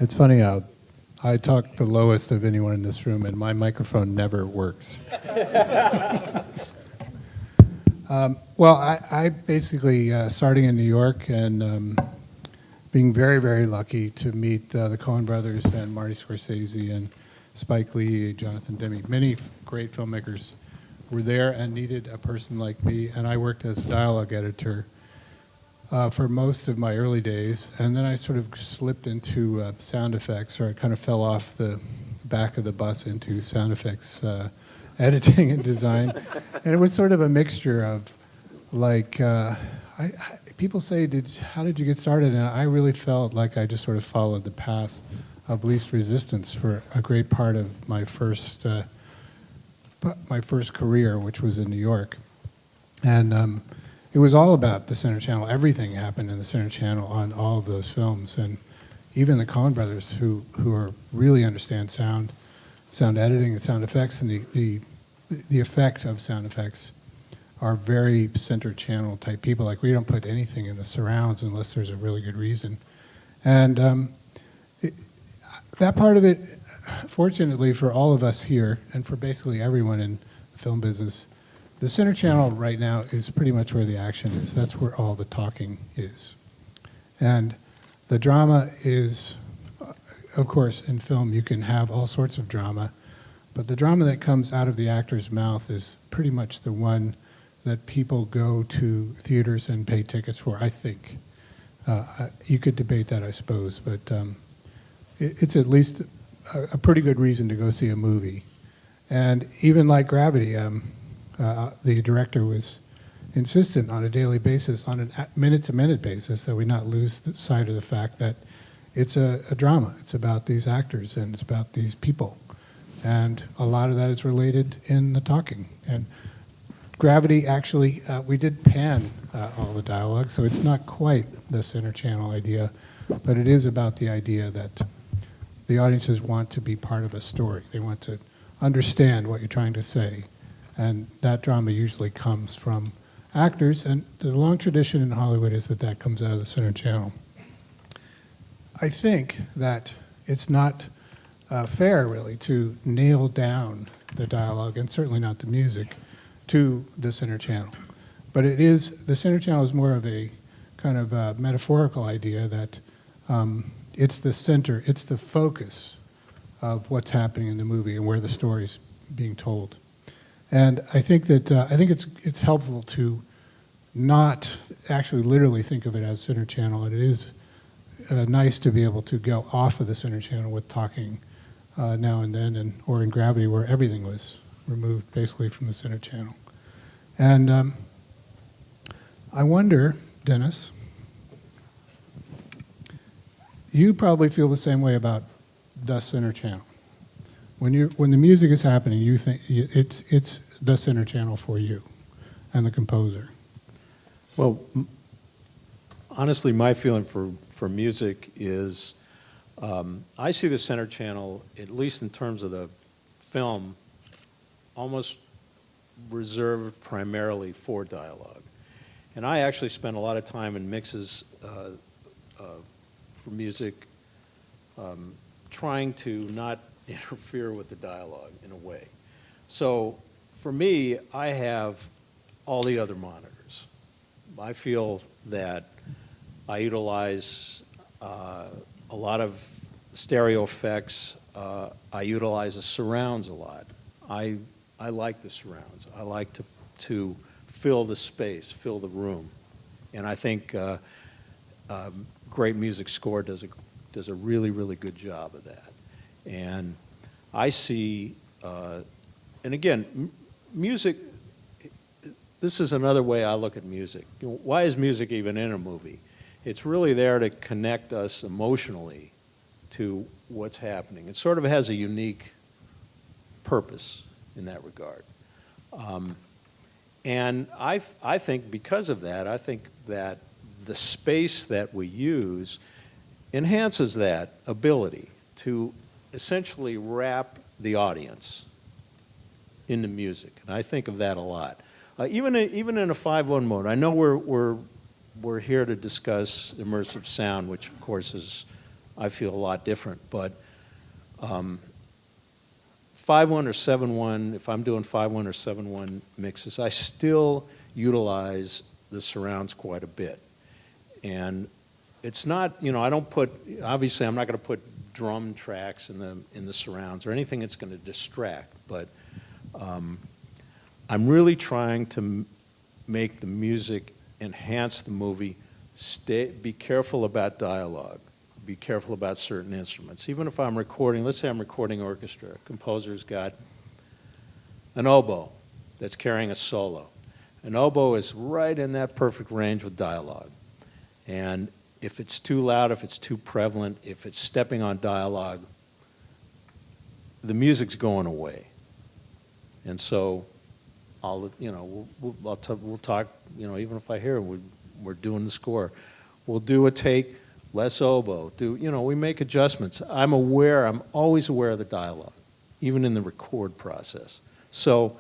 It's funny how I talk the lowest of anyone in this room, and my microphone never works. Well, I basically, starting in New York and being very, very lucky to meet the Coen brothers and Marty Scorsese and Spike Lee, Jonathan Demme. Many great filmmakers were there and needed a person like me, and I worked as a dialogue editor for most of my early days, and then I sort of slipped into sound effects, or I kind of fell off the back of the bus into sound effects editing and design. And it was sort of a mixture of, like, people say, how did you get started? And I really felt like I just sort of followed the path of least resistance for a great part of my first career, which was in New York. And it was all about the Center Channel. Everything happened in the Center Channel on all of those films. And even the Coen brothers, who really understand sound editing and sound effects, and the effect of sound effects, are very Center Channel type people. Like, we don't put anything in the surrounds unless there's a really good reason. And that part of it, fortunately for all of us here, and for basically everyone in the film business, the Center Channel right now is pretty much where the action is. That's where all the talking is. And the drama is, of course, in film you can have all sorts of drama, but the drama that comes out of the actor's mouth is pretty much the one that people go to theaters and pay tickets for, I think. You could debate that, I suppose, but it's at least a pretty good reason to go see a movie. And even like Gravity, the director was insistent on a daily basis, on a minute-to-minute basis, that we not lose sight of the fact that it's a drama. It's about these actors and it's about these people. And a lot of that is related in the talking. And Gravity, actually, we did pan all the dialogue, so it's not quite the Center Channel idea, but it is about the idea that the audiences want to be part of a story. They want to understand what you're trying to say. And that drama usually comes from actors, and the long tradition in Hollywood is that comes out of the Center Channel. I think that it's not fair, really, to nail down the dialogue, and certainly not the music, to the Center Channel. But it is, the Center Channel is more of a kind of metaphorical idea that it's the center, it's the focus of what's happening in the movie and where the story's being told. And I think that it's helpful to not actually literally think of it as Center Channel. And it is nice to be able to go off of the Center Channel with talking now and then, or in Gravity, where everything was removed basically from the Center Channel. And I wonder, Dennis, you probably feel the same way about the Center Channel. When the music is happening, you think it's the Center Channel for you and the composer. Well, honestly, my feeling for music is I see the Center Channel, at least in terms of the film, almost reserved primarily for dialogue. And I actually spend a lot of time in mixes for music, trying to not interfere with the dialogue in a way. So for me, I have all the other monitors. I feel that I utilize a lot of stereo effects. I utilize the surrounds a lot. I like the surrounds. I like to fill the space, fill the room. And I think great music score does a really, really good job of that. And I see, and again, music, this is another way I look at music. Why is music even in a movie? It's really there to connect us emotionally to what's happening. It sort of has a unique purpose in that regard. And I think because of that, I think that the space that we use enhances that ability to essentially wrap the audience in the music. And I think of that a lot. Even in a 5-1 mode, I know we're here to discuss immersive sound, which of course is I feel a lot different. But 5.1 or 7.1, if I'm doing 5.1 or 7.1 mixes, I still utilize the surrounds quite a bit. And it's not, I don't put, obviously I'm not going to put drum tracks in the surrounds or anything that's going to distract, but I'm really trying to make the music enhance the movie. Be careful about dialogue. Be careful about certain instruments. Even if I'm recording, let's say I'm recording orchestra, a composer's got an oboe that's carrying a solo. An oboe is right in that perfect range with dialogue. And if it's too loud, if it's too prevalent, if it's stepping on dialogue, the music's going away. And so we'll talk, even if I hear we're doing the score, we'll do a take, less oboe, we make adjustments. I'm always aware of the dialogue, even in the record process. So,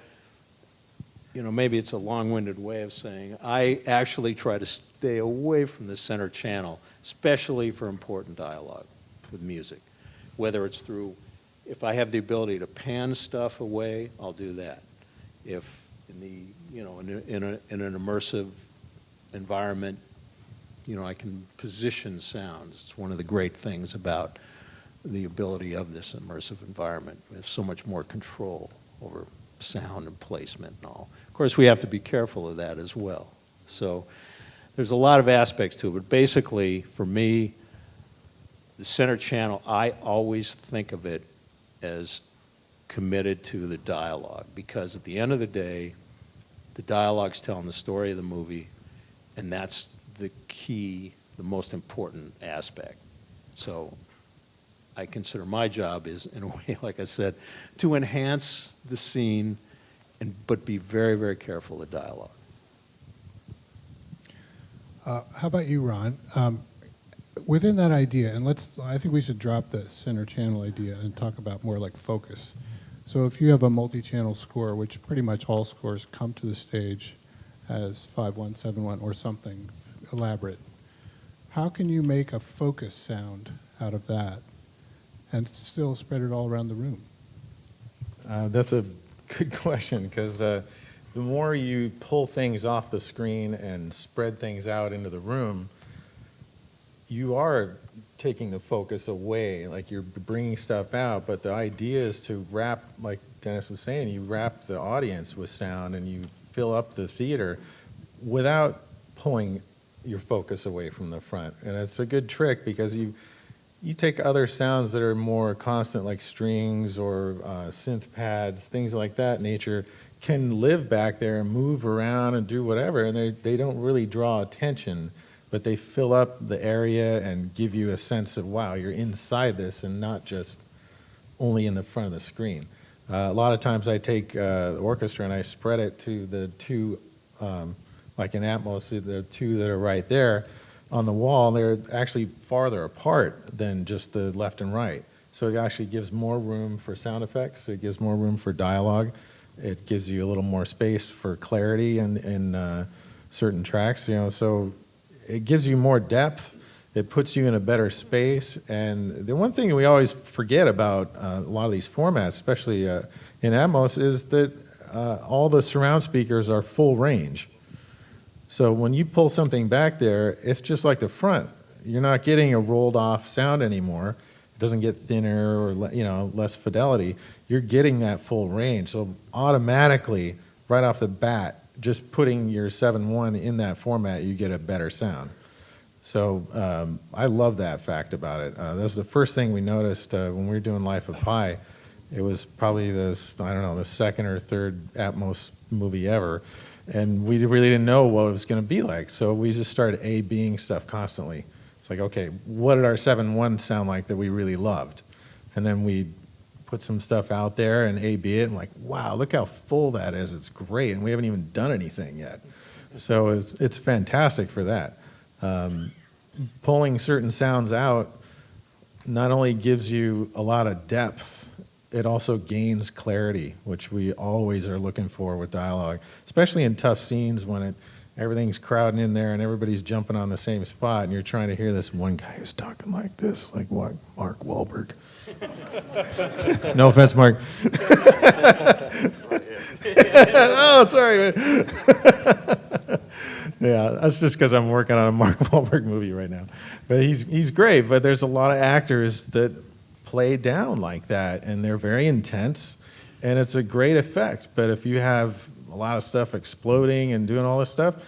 maybe it's a long-winded way of saying I actually try to stay away from the center channel, especially for important dialogue with music. Whether it's through, if I have the ability to pan stuff away, I'll do that. If in an immersive environment, I can position sounds. It's one of the great things about the ability of this immersive environment. We have so much more control over sound and placement and all. Of course, we have to be careful of that as well. So there's a lot of aspects to it, but basically, for me, the center channel, I always think of it as committed to the dialogue, because at the end of the day, the dialogue's telling the story of the movie, and that's the key, the most important aspect. So I consider my job is, in a way, like I said, to enhance the scene, but be very, very careful of dialogue. How about you, Ron? Within that idea, and I think we should drop the center channel idea and talk about more like focus. So if you have a multi-channel score, which pretty much all scores come to the stage as 5.1, 7.1, or something elaborate, how can you make a focus sound out of that and still spread it all around the room? That's a good question, because the more you pull things off the screen and spread things out into the room, you are taking the focus away, like you're bringing stuff out, but the idea is to wrap, like Dennis was saying, you wrap the audience with sound and you fill up the theater without pulling your focus away from the front. And it's a good trick, because you take other sounds that are more constant, like strings or synth pads, things like that nature, can live back there and move around and do whatever, and they don't really draw attention, but they fill up the area and give you a sense of, wow, you're inside this and not just only in the front of the screen. A lot of times I take the orchestra and I spread it to the two, like in Atmos, the two that are right there on the wall. They're actually farther apart than just the left and right. So it actually gives more room for sound effects. It gives more room for dialogue. It gives you a little more space for clarity in certain tracks. So it gives you more depth. It puts you in a better space. And the one thing we always forget about a lot of these formats, especially in Atmos, is that all the surround speakers are full range. So when you pull something back there, it's just like the front. You're not getting a rolled off sound anymore. It doesn't get thinner or less fidelity. You're getting that full range. So automatically, right off the bat, just putting your 7.1 in that format, you get a better sound. So I love that fact about it. That was the first thing we noticed when we were doing Life of Pi. It was probably the second or third Atmos movie ever. And we really didn't know what it was going to be like. So we just started A-Bing stuff constantly. It's like, okay, what did our 7.1 sound like that we really loved? And then we put some stuff out there and A-B it. And like, wow, look how full that is. It's great. And we haven't even done anything yet. So it's fantastic for that. Pulling certain sounds out not only gives you a lot of depth, it also gains clarity, which we always are looking for with dialogue, especially in tough scenes when everything's crowding in there and everybody's jumping on the same spot, and you're trying to hear this one guy who's talking like this, like what, Mark Wahlberg. No offense, Mark. Oh, sorry, man. Yeah, that's just because I'm working on a Mark Wahlberg movie right now. But he's great, but there's a lot of actors that play down like that, and they're very intense, and it's a great effect. But if you have a lot of stuff exploding and doing all this stuff,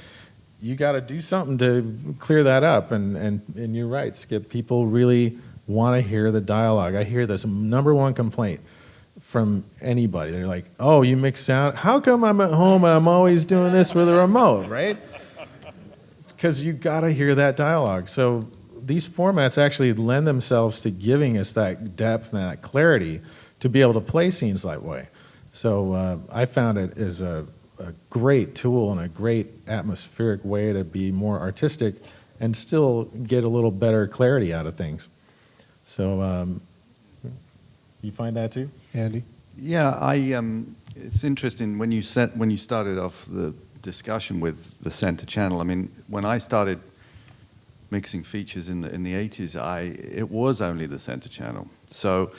you got to do something to clear that up. And you're right, Skip, people really want to hear the dialogue. I hear this #1 complaint from anybody. They're like, oh, you mix sound? How come I'm at home and I'm always doing this with a remote, right? It's because you got to hear that dialogue. So these formats actually lend themselves to giving us that depth and that clarity to be able to play scenes that way. So I found it as a great tool and a great atmospheric way to be more artistic and still get a little better clarity out of things. So you find that too? Andy? Yeah, it's interesting when you started off the discussion with the center channel. I mean, when I started mixing features in the 80s, it was only the center channel. So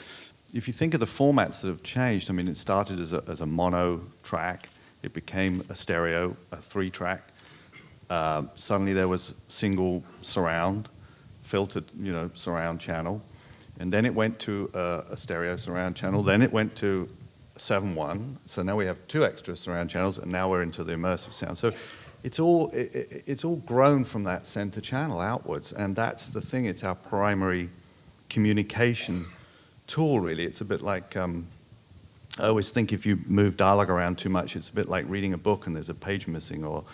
if you think of the formats that have changed, I mean, it started as a mono track. It became a stereo, a 3-track. Suddenly there was single surround, filtered, surround channel. And then it went to a stereo surround channel. Then it went to 7.1. So now we have 2 extra surround channels, and now we're into the immersive sound. So it's all grown from that center channel outwards, and that's the thing. It's our primary communication tool, really. It's a bit like I always think if you move dialogue around too much, it's a bit like reading a book and there's a page missing, or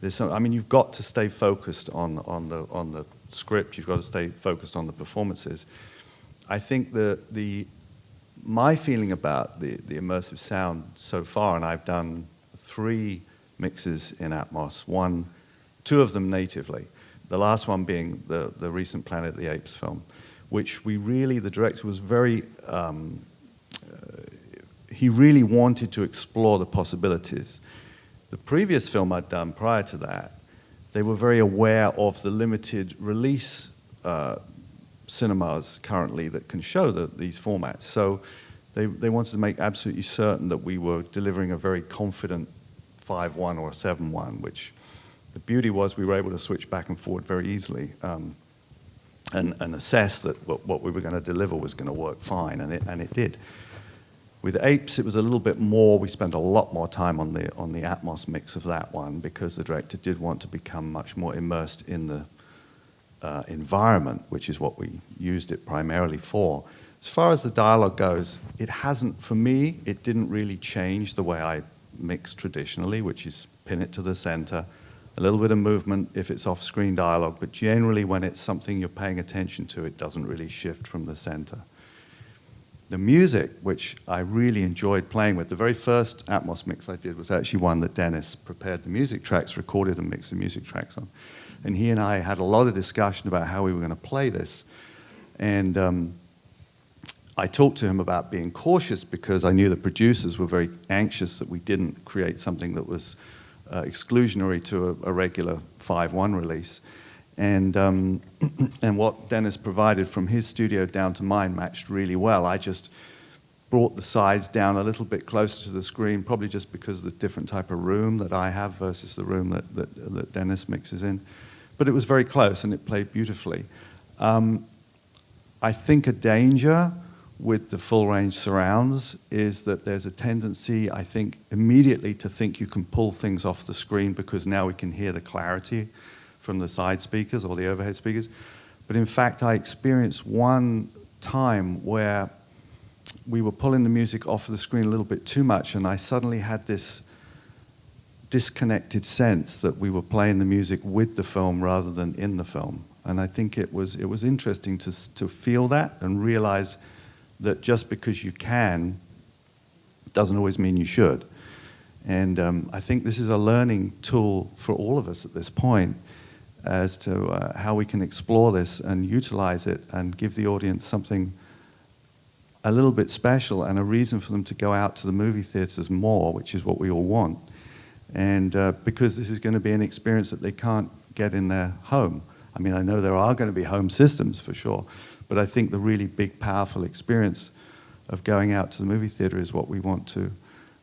there's some. I mean, you've got to stay focused on the script. You've got to stay focused on the performances. I think my feeling about the immersive sound so far, and I've done 3 mixes in Atmos, 2 of them natively, the last one being the recent Planet of the Apes film, which the director was very, he really wanted to explore the possibilities. The previous film I'd done prior to that, they were very aware of the limited release cinemas currently that can show these formats. So they wanted to make absolutely certain that we were delivering a very confident 5.1 or 7.1, which the beauty was we were able to switch back and forward very easily and assess that what we were going to deliver was going to work fine, and it did. With Apes, it was a little bit more. We spent a lot more time on the Atmos mix of that one because the director did want to become much more immersed in the environment, which is what we used it primarily for. As far as the dialogue goes, it hasn't, for me, it didn't really change the way I mix traditionally, which is pin it to the center, a little bit of movement if it's off-screen dialogue, but generally when it's something you're paying attention to, it doesn't really shift from the center. The music, which I really enjoyed playing with, the very first Atmos mix I did was actually one that Dennis prepared the music tracks, recorded and mixed the music tracks on. And he and I had a lot of discussion about how we were going to play this. And I talked to him about being cautious because I knew the producers were very anxious that we didn't create something that was exclusionary to a regular 5.1 release. And what Dennis provided from his studio down to mine matched really well. I just brought the sides down a little bit closer to the screen, probably just because of the different type of room that I have versus the room that Dennis mixes in. But it was very close, and it played beautifully. I think a danger with the full-range surrounds is that there's a tendency, I think, immediately to think you can pull things off the screen because now we can hear the clarity from the side speakers or the overhead speakers. But in fact, I experienced one time where we were pulling the music off of the screen a little bit too much, and I suddenly had this disconnected sense that we were playing the music with the film rather than in the film. And I think it was interesting to feel that and realize that just because you can doesn't always mean you should. And I think this is a learning tool for all of us at this point as to how we can explore this and utilize it and give the audience something a little bit special and a reason for them to go out to the movie theaters more, which is what we all want. And because this is going to be an experience that they can't get in their home. I mean, I know there are going to be home systems for sure, but I think the really big, powerful experience of going out to the movie theater is what we want to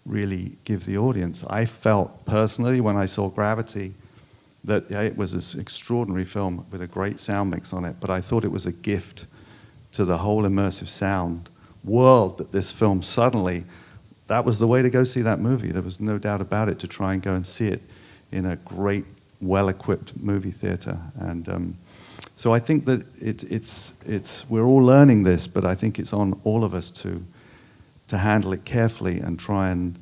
really give the audience. I felt personally when I saw Gravity that it was this extraordinary film with a great sound mix on it, but I thought it was a gift to the whole immersive sound world that this film suddenly, that was the way to go see that movie. There was no doubt about it, to try and go and see it in a great, well-equipped movie theater. And so I think that we're all learning this, but I think it's on all of us to handle it carefully and try and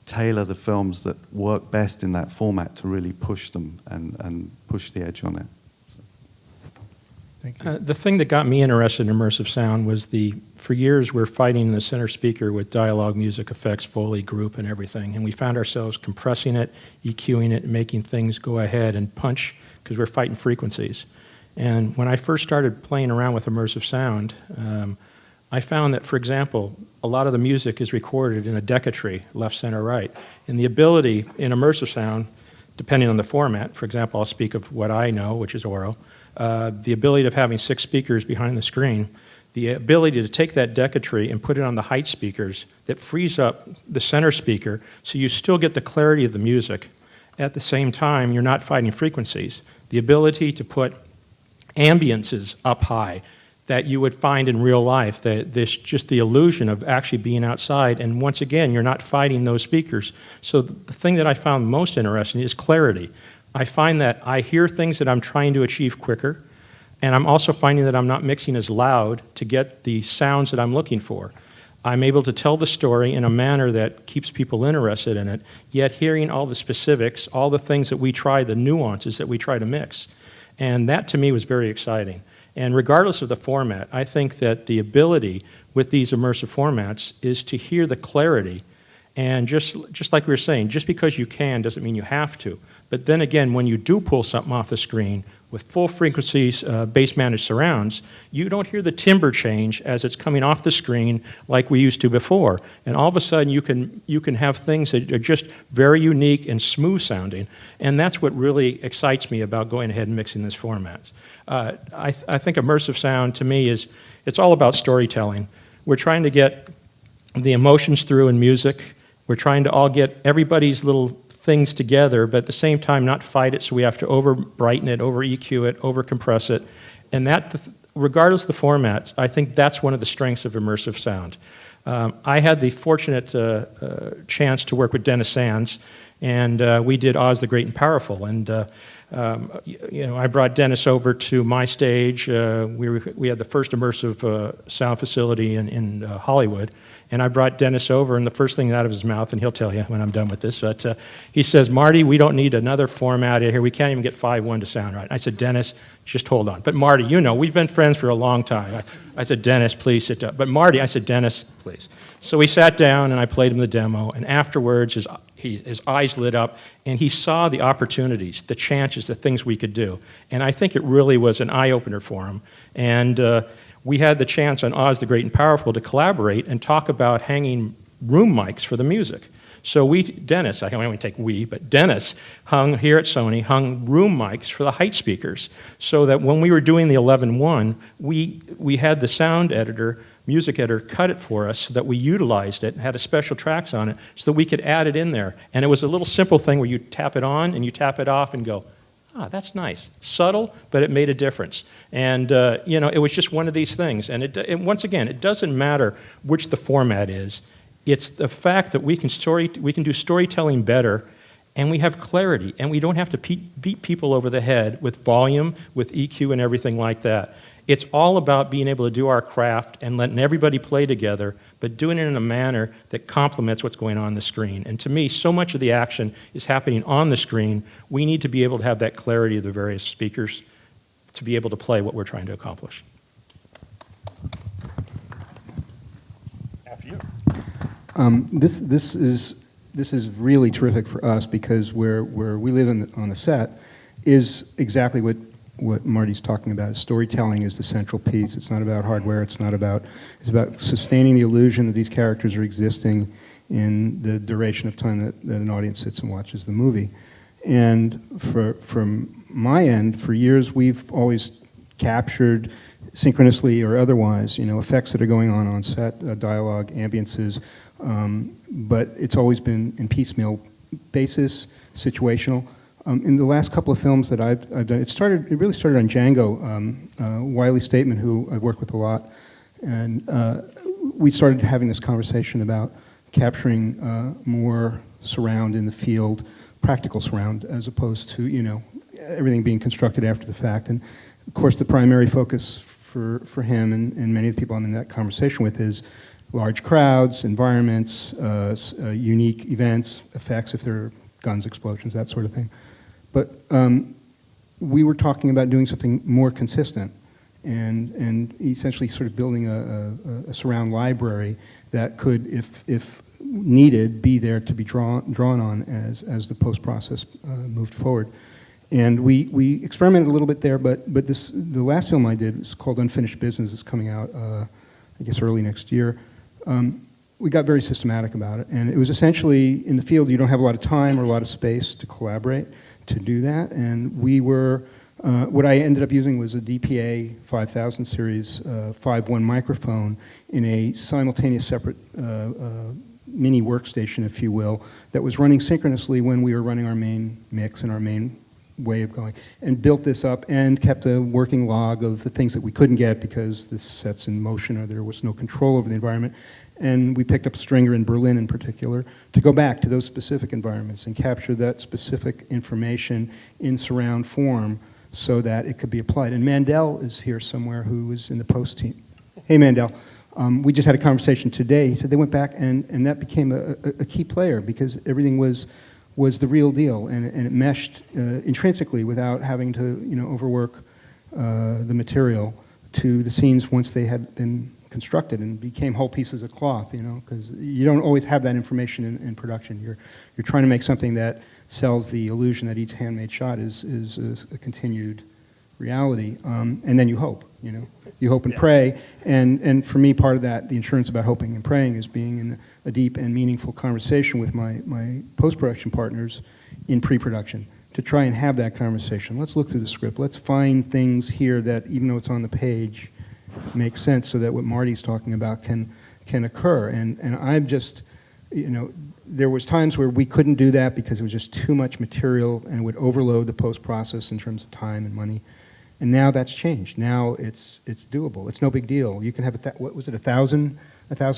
tailor the films that work best in that format to really push them and push the edge on it. Thank you. The thing that got me interested in immersive sound was for years we're fighting the center speaker with dialogue, music effects, Foley, group, and everything. And we found ourselves compressing it, EQing it, and making things go ahead and punch because we're fighting frequencies. And when I first started playing around with immersive sound, I found that, for example, a lot of the music is recorded in a decatry, left, center, right. And the ability in immersive sound, depending on the format, for example, I'll speak of what I know, which is Oro, the ability of having 6 speakers behind the screen, the ability to take that decatry and put it on the height speakers that frees up the center speaker so you still get the clarity of the music. At the same time, you're not fighting frequencies. The ability to put ambiances up high that you would find in real life, that there's just the illusion of actually being outside, and once again, you're not fighting those speakers. So the thing that I found most interesting is clarity. I find that I hear things that I'm trying to achieve quicker, and I'm also finding that I'm not mixing as loud to get the sounds that I'm looking for. I'm able to tell the story in a manner that keeps people interested in it, yet hearing all the specifics, all the things that we try, the nuances that we try to mix. And that to me was very exciting. And regardless of the format, I think that the ability with these immersive formats is to hear the clarity. And just like we were saying, just because you can doesn't mean you have to. But then again, when you do pull something off the screen with full frequencies, bass managed surrounds, you don't hear the timbre change as it's coming off the screen like we used to before. And all of a sudden you can have things that are just very unique and smooth sounding. And that's what really excites me about going ahead and mixing this format. I think immersive sound to me it's all about storytelling. We're trying to get the emotions through in music. We're trying to all get everybody's little things together, but at the same time not fight it, so we have to over-brighten it, over-EQ it, over-compress it. And that, regardless of the format, I think that's one of the strengths of immersive sound. I had the fortunate chance to work with Dennis Sands, and we did Oz the Great and Powerful. And I brought Dennis over to my stage. We had the first immersive sound facility in Hollywood. And I brought Dennis over, and the first thing out of his mouth, and he'll tell you when I'm done with this, but he says, "Marty, we don't need another format here. We can't even get 5.1 to sound right." I said, "Dennis, just hold on." But Marty, we've been friends for a long time. I said, "Dennis, please sit down." But Marty, I said, "Dennis, please." So we sat down, and I played him the demo, and afterwards his eyes lit up, and he saw the opportunities, the chances, the things we could do. And I think it really was an eye-opener for him. And we had the chance on Oz the Great and Powerful to collaborate and talk about hanging room mics for the music. So Dennis, I can only take we, but Dennis hung here at Sony, hung room mics for the height speakers, so that when we were doing the 11.1, we had the sound editor, music editor, cut it for us so that we utilized it and had a special tracks on it so that we could add it in there. And it was a little simple thing where you tap it on and you tap it off and go, that's nice. Subtle, but it made a difference. And, it was just one of these things. And once again, it doesn't matter which the format is. It's the fact that we can do storytelling better, and we have clarity, and we don't have to beat people over the head with volume, with EQ, and everything like that. It's all about being able to do our craft and letting everybody play together, but doing it in a manner that complements what's going on the screen. And to me, so much of the action is happening on the screen. We need to be able to have that clarity of the various speakers to be able to play what we're trying to accomplish. After you. This is really terrific for us because where we live on the set is exactly what Marty's talking about. Storytelling is the central piece. It's not about hardware. It's about sustaining the illusion that these characters are existing in the duration of time that an audience sits and watches the movie. And from my end, for years, we've always captured, synchronously or otherwise, effects that are going on set, dialogue, ambiances, but it's always been in piecemeal basis, situational. In the last couple of films that I've done, it really started on Django. Wiley Stateman, who I've worked with a lot, and we started having this conversation about capturing more surround in the field, practical surround, as opposed to everything being constructed after the fact. And of course, the primary focus for him and many of the people I'm in that conversation with is large crowds, environments, unique events, effects, if there are guns, explosions, that sort of thing. But we were talking about doing something more consistent and essentially sort of building a surround library that could, if needed, be there to be drawn on as the post-process moved forward. And we experimented a little bit there, but the last film I did is called Unfinished Business. It's coming out, I guess, early next year. We got very systematic about it, and it was essentially, in the field, you don't have a lot of time or a lot of space to collaborate to do that, and we were, what I ended up using was a DPA 5000 series 5.1 microphone in a simultaneous separate mini workstation, if you will, that was running synchronously when we were running our main mix and our main way of going, and built this up and kept a working log of the things that we couldn't get because the set's in motion or there was no control over the environment. And we picked up a stringer in Berlin in particular to go back to those specific environments and capture that specific information in surround form so that it could be applied. And Mandel is here somewhere, who was in the post team. Hey, Mandel. We just had a conversation today. He said they went back and that became a key player because everything was the real deal, and it meshed intrinsically without having to overwork the material to the scenes once they had been constructed and became whole pieces of cloth, because you don't always have that information in production. You're trying to make something that sells the illusion that each handmade shot is a continued reality, and then you hope, you hope and pray, and for me, part of that, the insurance about hoping and praying is being in a deep and meaningful conversation with my post-production partners in pre-production to try and have that conversation. Let's look through the script. Let's find things here that, even though it's on the page, makes sense so that what Marty's talking about can occur. And I've just, there was times where we couldn't do that because it was just too much material and it would overload the post-process in terms of time and money. And now that's changed. Now it's doable. It's no big deal. You can have what was it, 1,000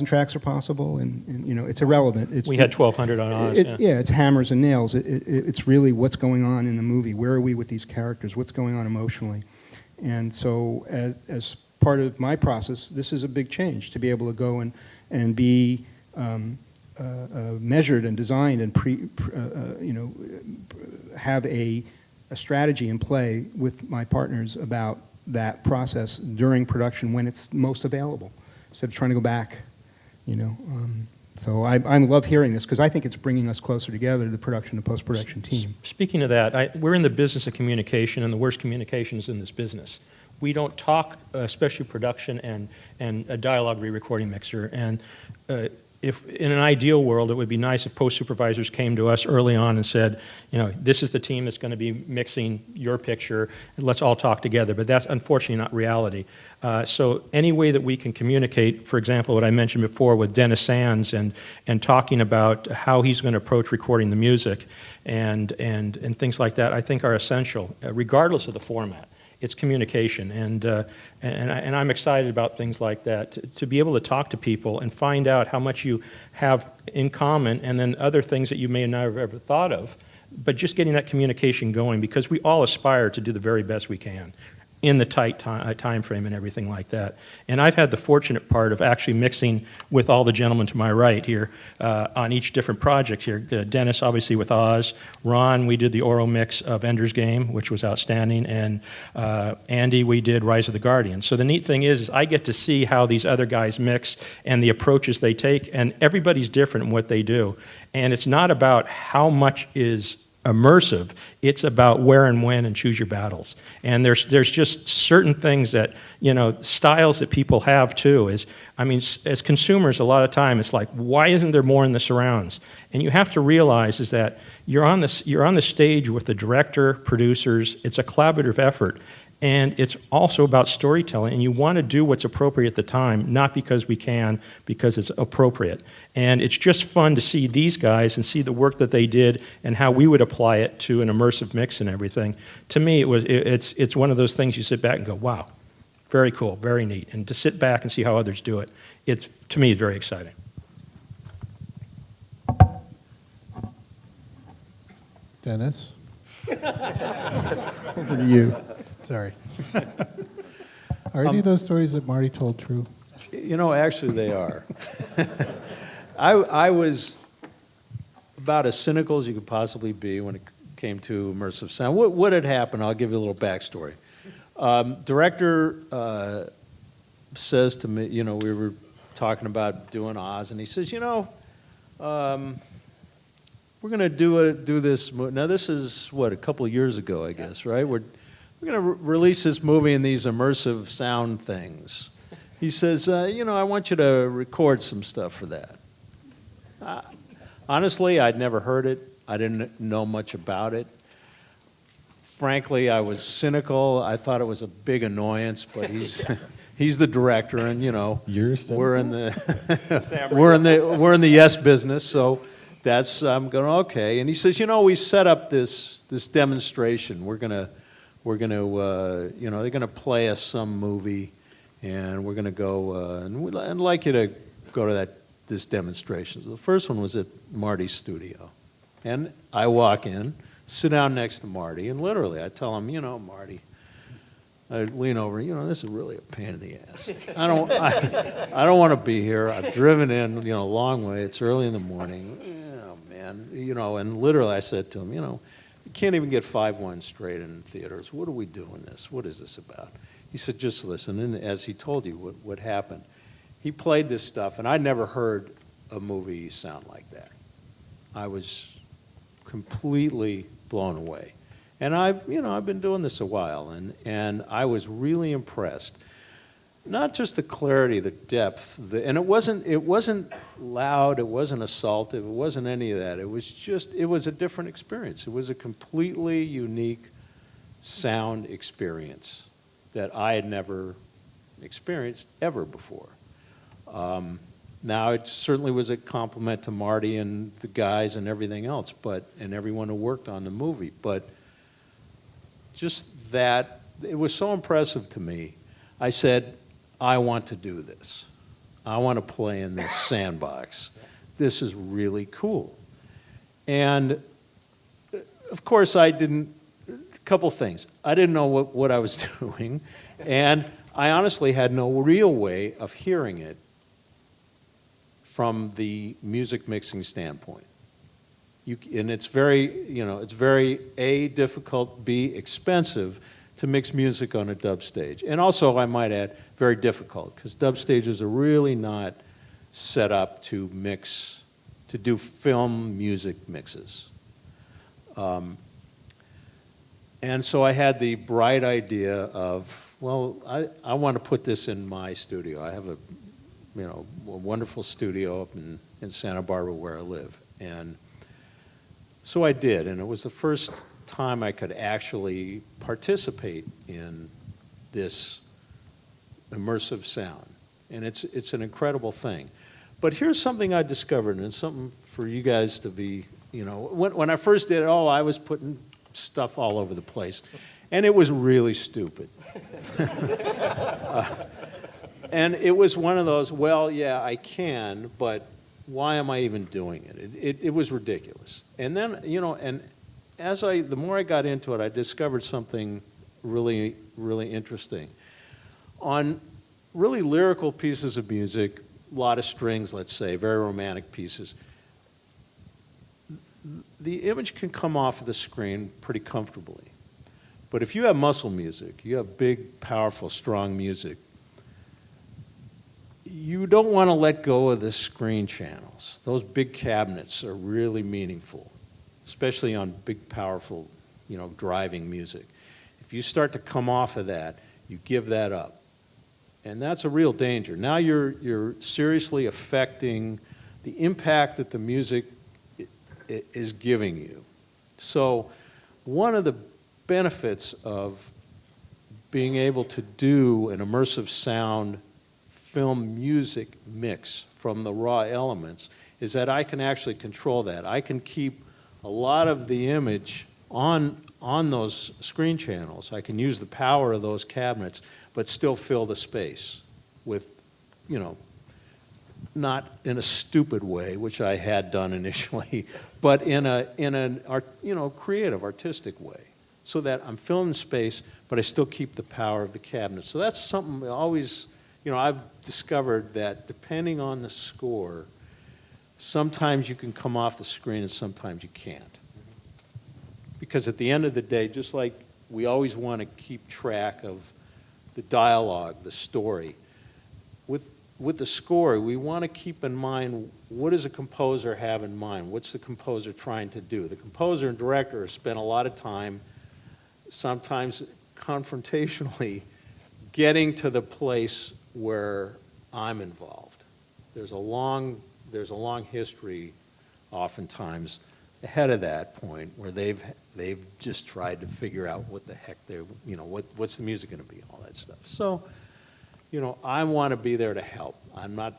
tracks are possible, and it's irrelevant. We had 1,200 on Oz. Yeah, it's hammers and nails. It's really what's going on in the movie. Where are we with these characters? What's going on emotionally? And so as part of my process, this is a big change to be able to go and be measured and designed and have a strategy in play with my partners about that process during production when it's most available, instead of trying to go back, So I love hearing this because I think it's bringing us closer together, the production and post-production team. Speaking of that, we're in the business of communication, and the worst communication is in this business. We don't talk, especially production and a dialogue re-recording mixer. And if in an ideal world, it would be nice if post supervisors came to us early on and said, this is the team that's going to be mixing your picture, and let's all talk together. But that's unfortunately not reality. So any way that we can communicate, for example, what I mentioned before with Dennis Sands and talking about how he's going to approach recording the music and things like that, I think are essential, regardless of the format. It's communication, and I'm excited about things like that, to be able to talk to people and find out how much you have in common, and then other things that you may not have ever thought of, but just getting that communication going, because we all aspire to do the very best we can in the tight time frame and everything like that. And I've had the fortunate part of actually mixing with all the gentlemen to my right here on each different project here. Dennis, obviously, with Oz. Ron, we did the Oro mix of Ender's Game, which was outstanding. And Andy, we did Rise of the Guardians. So the neat thing is I get to see how these other guys mix and the approaches they take. And everybody's different in what they do. And it's not about how much is immersive, it's about where and when and choose your battles. And there's just certain things that, styles that people have too. As consumers, a lot of time it's like, why isn't there more in the surrounds? And you have to realize is that you're on the stage with the director, producers. It's a collaborative effort. And it's also about storytelling, and you want to do what's appropriate at the time, not because we can, because it's appropriate. And it's just fun to see these guys and see the work that they did and how we would apply it to an immersive mix and everything. To me, it's one of those things you sit back and go, wow, very cool, very neat. And to sit back and see how others do it, to me, very exciting. Dennis? Over to you. Sorry. Are any of those stories that Marty told true? Actually they are. I was about as cynical as you could possibly be when it came to immersive sound. What had happened, I'll give you a little backstory. Director says to me, we were talking about doing Oz, and he says, we're going to do this. Now, this is, a couple of years ago, I guess, right? We're going to release this movie in these immersive sound things. He says, I want you to record some stuff for that. Honestly, I'd never heard it. I didn't know much about it. Frankly, I was cynical. I thought it was a big annoyance, but he's the director, and we're in the yes business, so I'm going, okay. And he says, we set up this demonstration. They're gonna play us some movie, and we're gonna go, and I'd like you to go to this demonstration. So the first one was at Marty's studio, and I walk in, sit down next to Marty, and literally I tell him, Marty, I lean over, this is really a pain in the ass. I don't want to be here. I've driven in, a long way. It's early in the morning. Oh man, and literally I said to him, you can't even get 5-1 straight in theaters. What are we doing this? What is this about? He said, just listen. And as he told you what happened, he played this stuff, and I never heard a movie sound like that. I was completely blown away. And I've been doing this a while, and I was really impressed. Not just the clarity, the depth, and it wasn't loud, it wasn't assaultive, it wasn't any of that. It was a different experience. It was a completely unique sound experience that I had never experienced ever before. Now, it certainly was a compliment to Marty and the guys and everything else, and everyone who worked on the movie, but just that, it was so impressive to me. I said, I want to do this. I want to play in this sandbox. This is really cool. And of course, a couple things. I didn't know what I was doing, and I honestly had no real way of hearing it from the music mixing standpoint. And it's very A, difficult, B, expensive to mix music on a dub stage. And also, I might add, very difficult, because dub stages are really not set up to do film music mixes. And so I had the bright idea of, well, I want to put this in my studio. I have a wonderful studio up in Santa Barbara where I live. And so I did, and it was the first time I could actually participate in this immersive sound. And it's an incredible thing. But here's something I discovered, and it's something for you guys to be, when I first did it, I was putting stuff all over the place. And it was really stupid. And it was one of those, well, yeah, I can, but why am I even doing it? It was ridiculous. And then, and the more I got into it, I discovered something really, really interesting. On really lyrical pieces of music, a lot of strings, let's say, very romantic pieces, the image can come off of the screen pretty comfortably. But if you have muscle music, you have big, powerful, strong music, you don't want to let go of the screen channels. Those big cabinets are really meaningful. especially on big, powerful, driving music. If you start to come off of that, you give that up. And that's a real danger. Now you're seriously affecting the impact that the music is giving you. So one of the benefits of being able to do an immersive sound film music mix from the raw elements is that I can actually control that. I can keep a lot of the image on those screen channels. I can use the power of those cabinets, but still fill the space with, not in a stupid way, which I had done initially, but in an creative, artistic way, so that I'm filling space, but I still keep the power of the cabinet. So that's something always, I've discovered that depending on the score, sometimes you can come off the screen and sometimes you can't. Because at the end of the day, just like we always want to keep track of the dialogue, the story, with the score, we want to keep in mind, what does a composer have in mind? What's the composer trying to do? The composer and director spend a lot of time, sometimes confrontationally, getting to the place where I'm involved. There's a long history, oftentimes, ahead of that point where they've just tried to figure out what the heck what's the music going to be, all that stuff. So, I want to be there to help. I'm not,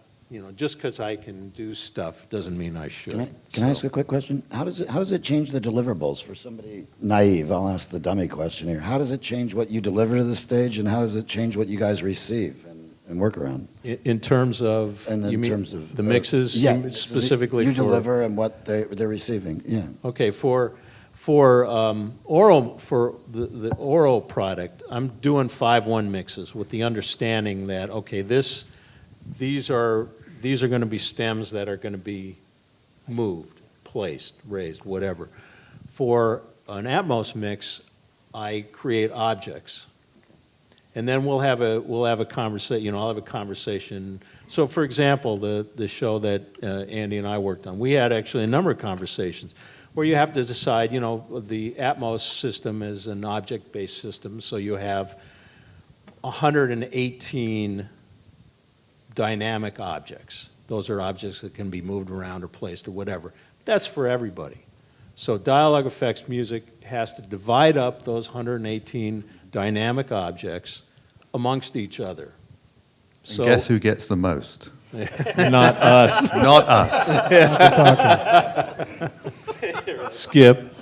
just because I can do stuff doesn't mean I should. Can I ask a quick question? How does it change the deliverables for somebody naive? I'll ask the dummy question here. How does it change what you deliver to the stage, and how does it change what you guys receive and work around? In terms of, And you mean terms of the mixes, yeah, specifically you for deliver and what they're receiving. Yeah. Okay, for oral, for the oral product, I'm doing 5/1 mixes with the understanding that, okay, these are going to be stems that are going to be moved, placed, raised, whatever. For an Atmos mix, I create objects, and then we'll have a conversation. I'll have a conversation. So, for example, the show that Andy and I worked on, we had actually a number of conversations where you have to decide, the Atmos system is an object-based system, so you have 118 dynamic objects. Those are objects that can be moved around or placed or whatever. That's for everybody. So Dialog Effects music has to divide up those 118 dynamic objects amongst each other. And guess who gets the most? Not us. Not us. Skip.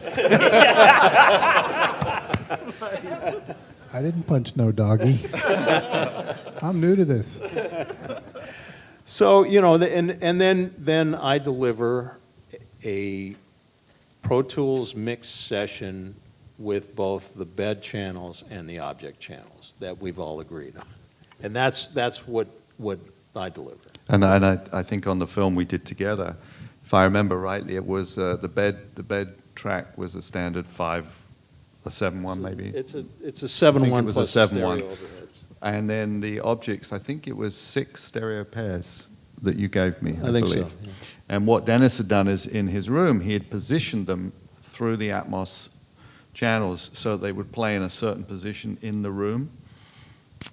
I didn't punch no doggy. I'm new to this. So, and then I deliver a Pro Tools mix session with both the bed channels and the object channels that we've all agreed on. And that's what I deliver. And I think on the film we did together, if I remember rightly, it was the bed track was a standard 7/1 maybe. It's a 7/1 was plus a a 7/1. stereo overheads. And then the objects, I think it was 6 stereo pairs that you gave me, I think so, believe. yeah. And what Dennis had done is in his room, he had positioned them through the Atmos channels so they would play in a certain position in the room.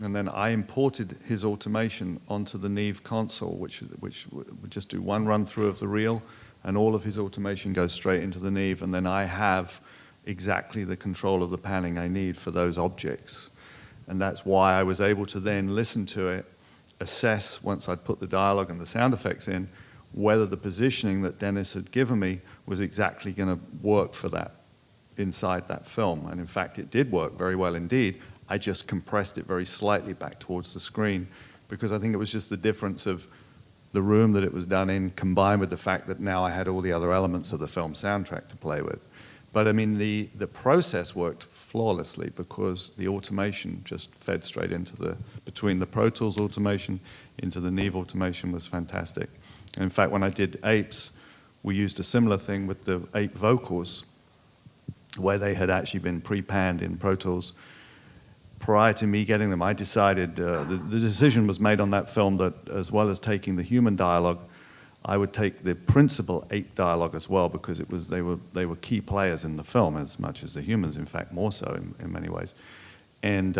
And then I imported his automation onto the Neve console, which would just do one run through of the reel, and all of his automation goes straight into the Neve, and then I have exactly the control of the panning I need for those objects. And that's why I was able to then listen to it, assess, once I'd put the dialogue and the sound effects in, whether the positioning that Dennis had given me was exactly going to work for that inside that film. And in fact, it did work very well indeed. I just compressed it very slightly back towards the screen because I think it was just the difference of the room that it was done in combined with the fact that now I had all the other elements of the film soundtrack to play with. But I mean, the process worked flawlessly because the automation just fed straight into between the Pro Tools automation into the Neve automation was fantastic. And in fact, when I did Apes, we used a similar thing with the Ape vocals where they had actually been pre-panned in Pro Tools. Prior to me getting them, I decided, the decision was made on that film that as well as taking the human dialogue, I would take the principal 8 dialogue as well, because they were key players in the film as much as the humans, in fact, more so in many ways. And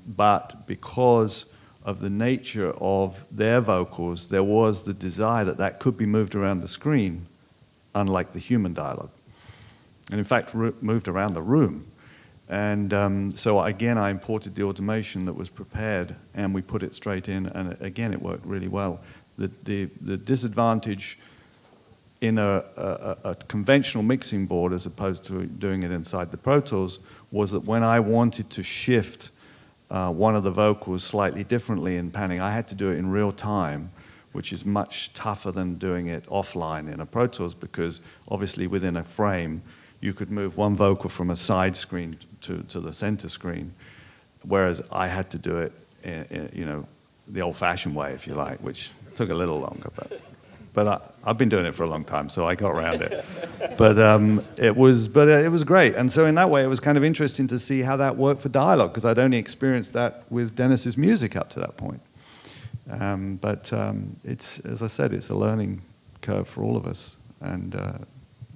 but because of the nature of their vocals, there was the desire that could be moved around the screen, unlike the human dialogue. And in fact, moved around the room. And so again, I imported the automation that was prepared, and we put it straight in, and again, it worked really well. The disadvantage in a conventional mixing board, as opposed to doing it inside the Pro Tools, was that when I wanted to shift one of the vocals slightly differently in panning, I had to do it in real time, which is much tougher than doing it offline in a Pro Tools, because obviously within a frame, you could move one vocal from a side screen to the center screen, whereas I had to do it, the old-fashioned way, if you like, which took a little longer. But I've been doing it for a long time, so I got around it. But it was great. And so in that way, it was kind of interesting to see how that worked for Dialog, because I'd only experienced that with Dennis's music up to that point. But it's, as I said, it's a learning curve for all of us, and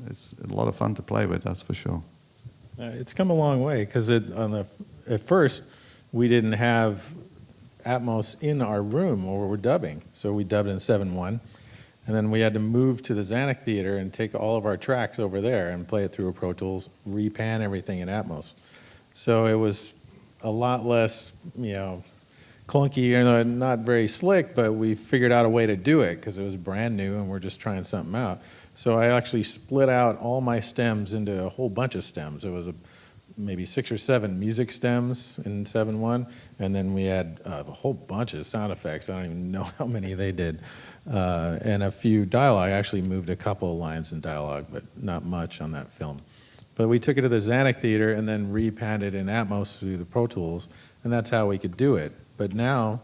it's a lot of fun to play with, that's for sure. It's come a long way, because at first we didn't have Atmos in our room where we're dubbing, so we dubbed in 7.1, and then we had to move to the Zanuck Theater and take all of our tracks over there and play it through a Pro Tools, repan everything in Atmos. So it was a lot less, clunky, not very slick, but we figured out a way to do it because it was brand new and we're just trying something out. So I actually split out all my stems into a whole bunch of stems. It was maybe 6 or 7 music stems in 7.1, and then we had a whole bunch of sound effects. I don't even know how many they did. And a few dialogue. I actually moved a couple of lines in dialogue, but not much on that film. But we took it to the Zanuck Theater and then repanned it in Atmos through the Pro Tools, and that's how we could do it. But now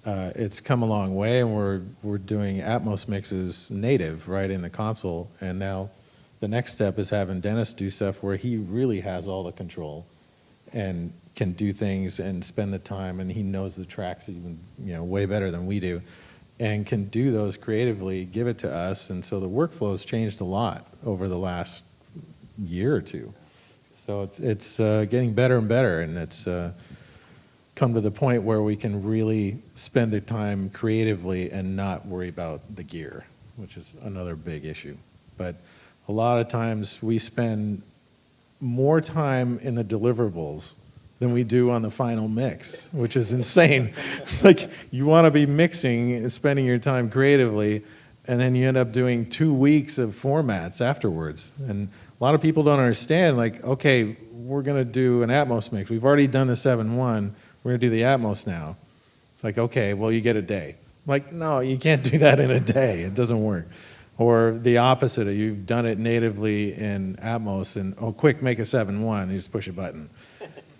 it's come a long way, and we're doing Atmos mixes native right in the console, and now the next step is having Dennis do stuff where he really has all the control and can do things and spend the time, and he knows the tracks even way better than we do, and can do those creatively, give it to us, and so the workflow's changed a lot over the last year or two. So it's getting better and better, and it's come to the point where we can really spend the time creatively and not worry about the gear, which is another big issue. But a lot of times we spend more time in the deliverables than we do on the final mix, which is insane. It's like you want to be mixing, spending your time creatively, and then you end up doing 2 weeks of formats afterwards. And a lot of people don't understand, like, okay, we're going to do an Atmos mix. We've already done the 7.1. We're going to do the Atmos now. It's like, okay, well, you get a day. Like, no, you can't do that in a day. It doesn't work. Or the opposite, you've done it natively in Atmos, and, oh, quick, make a 7.1, you just push a button.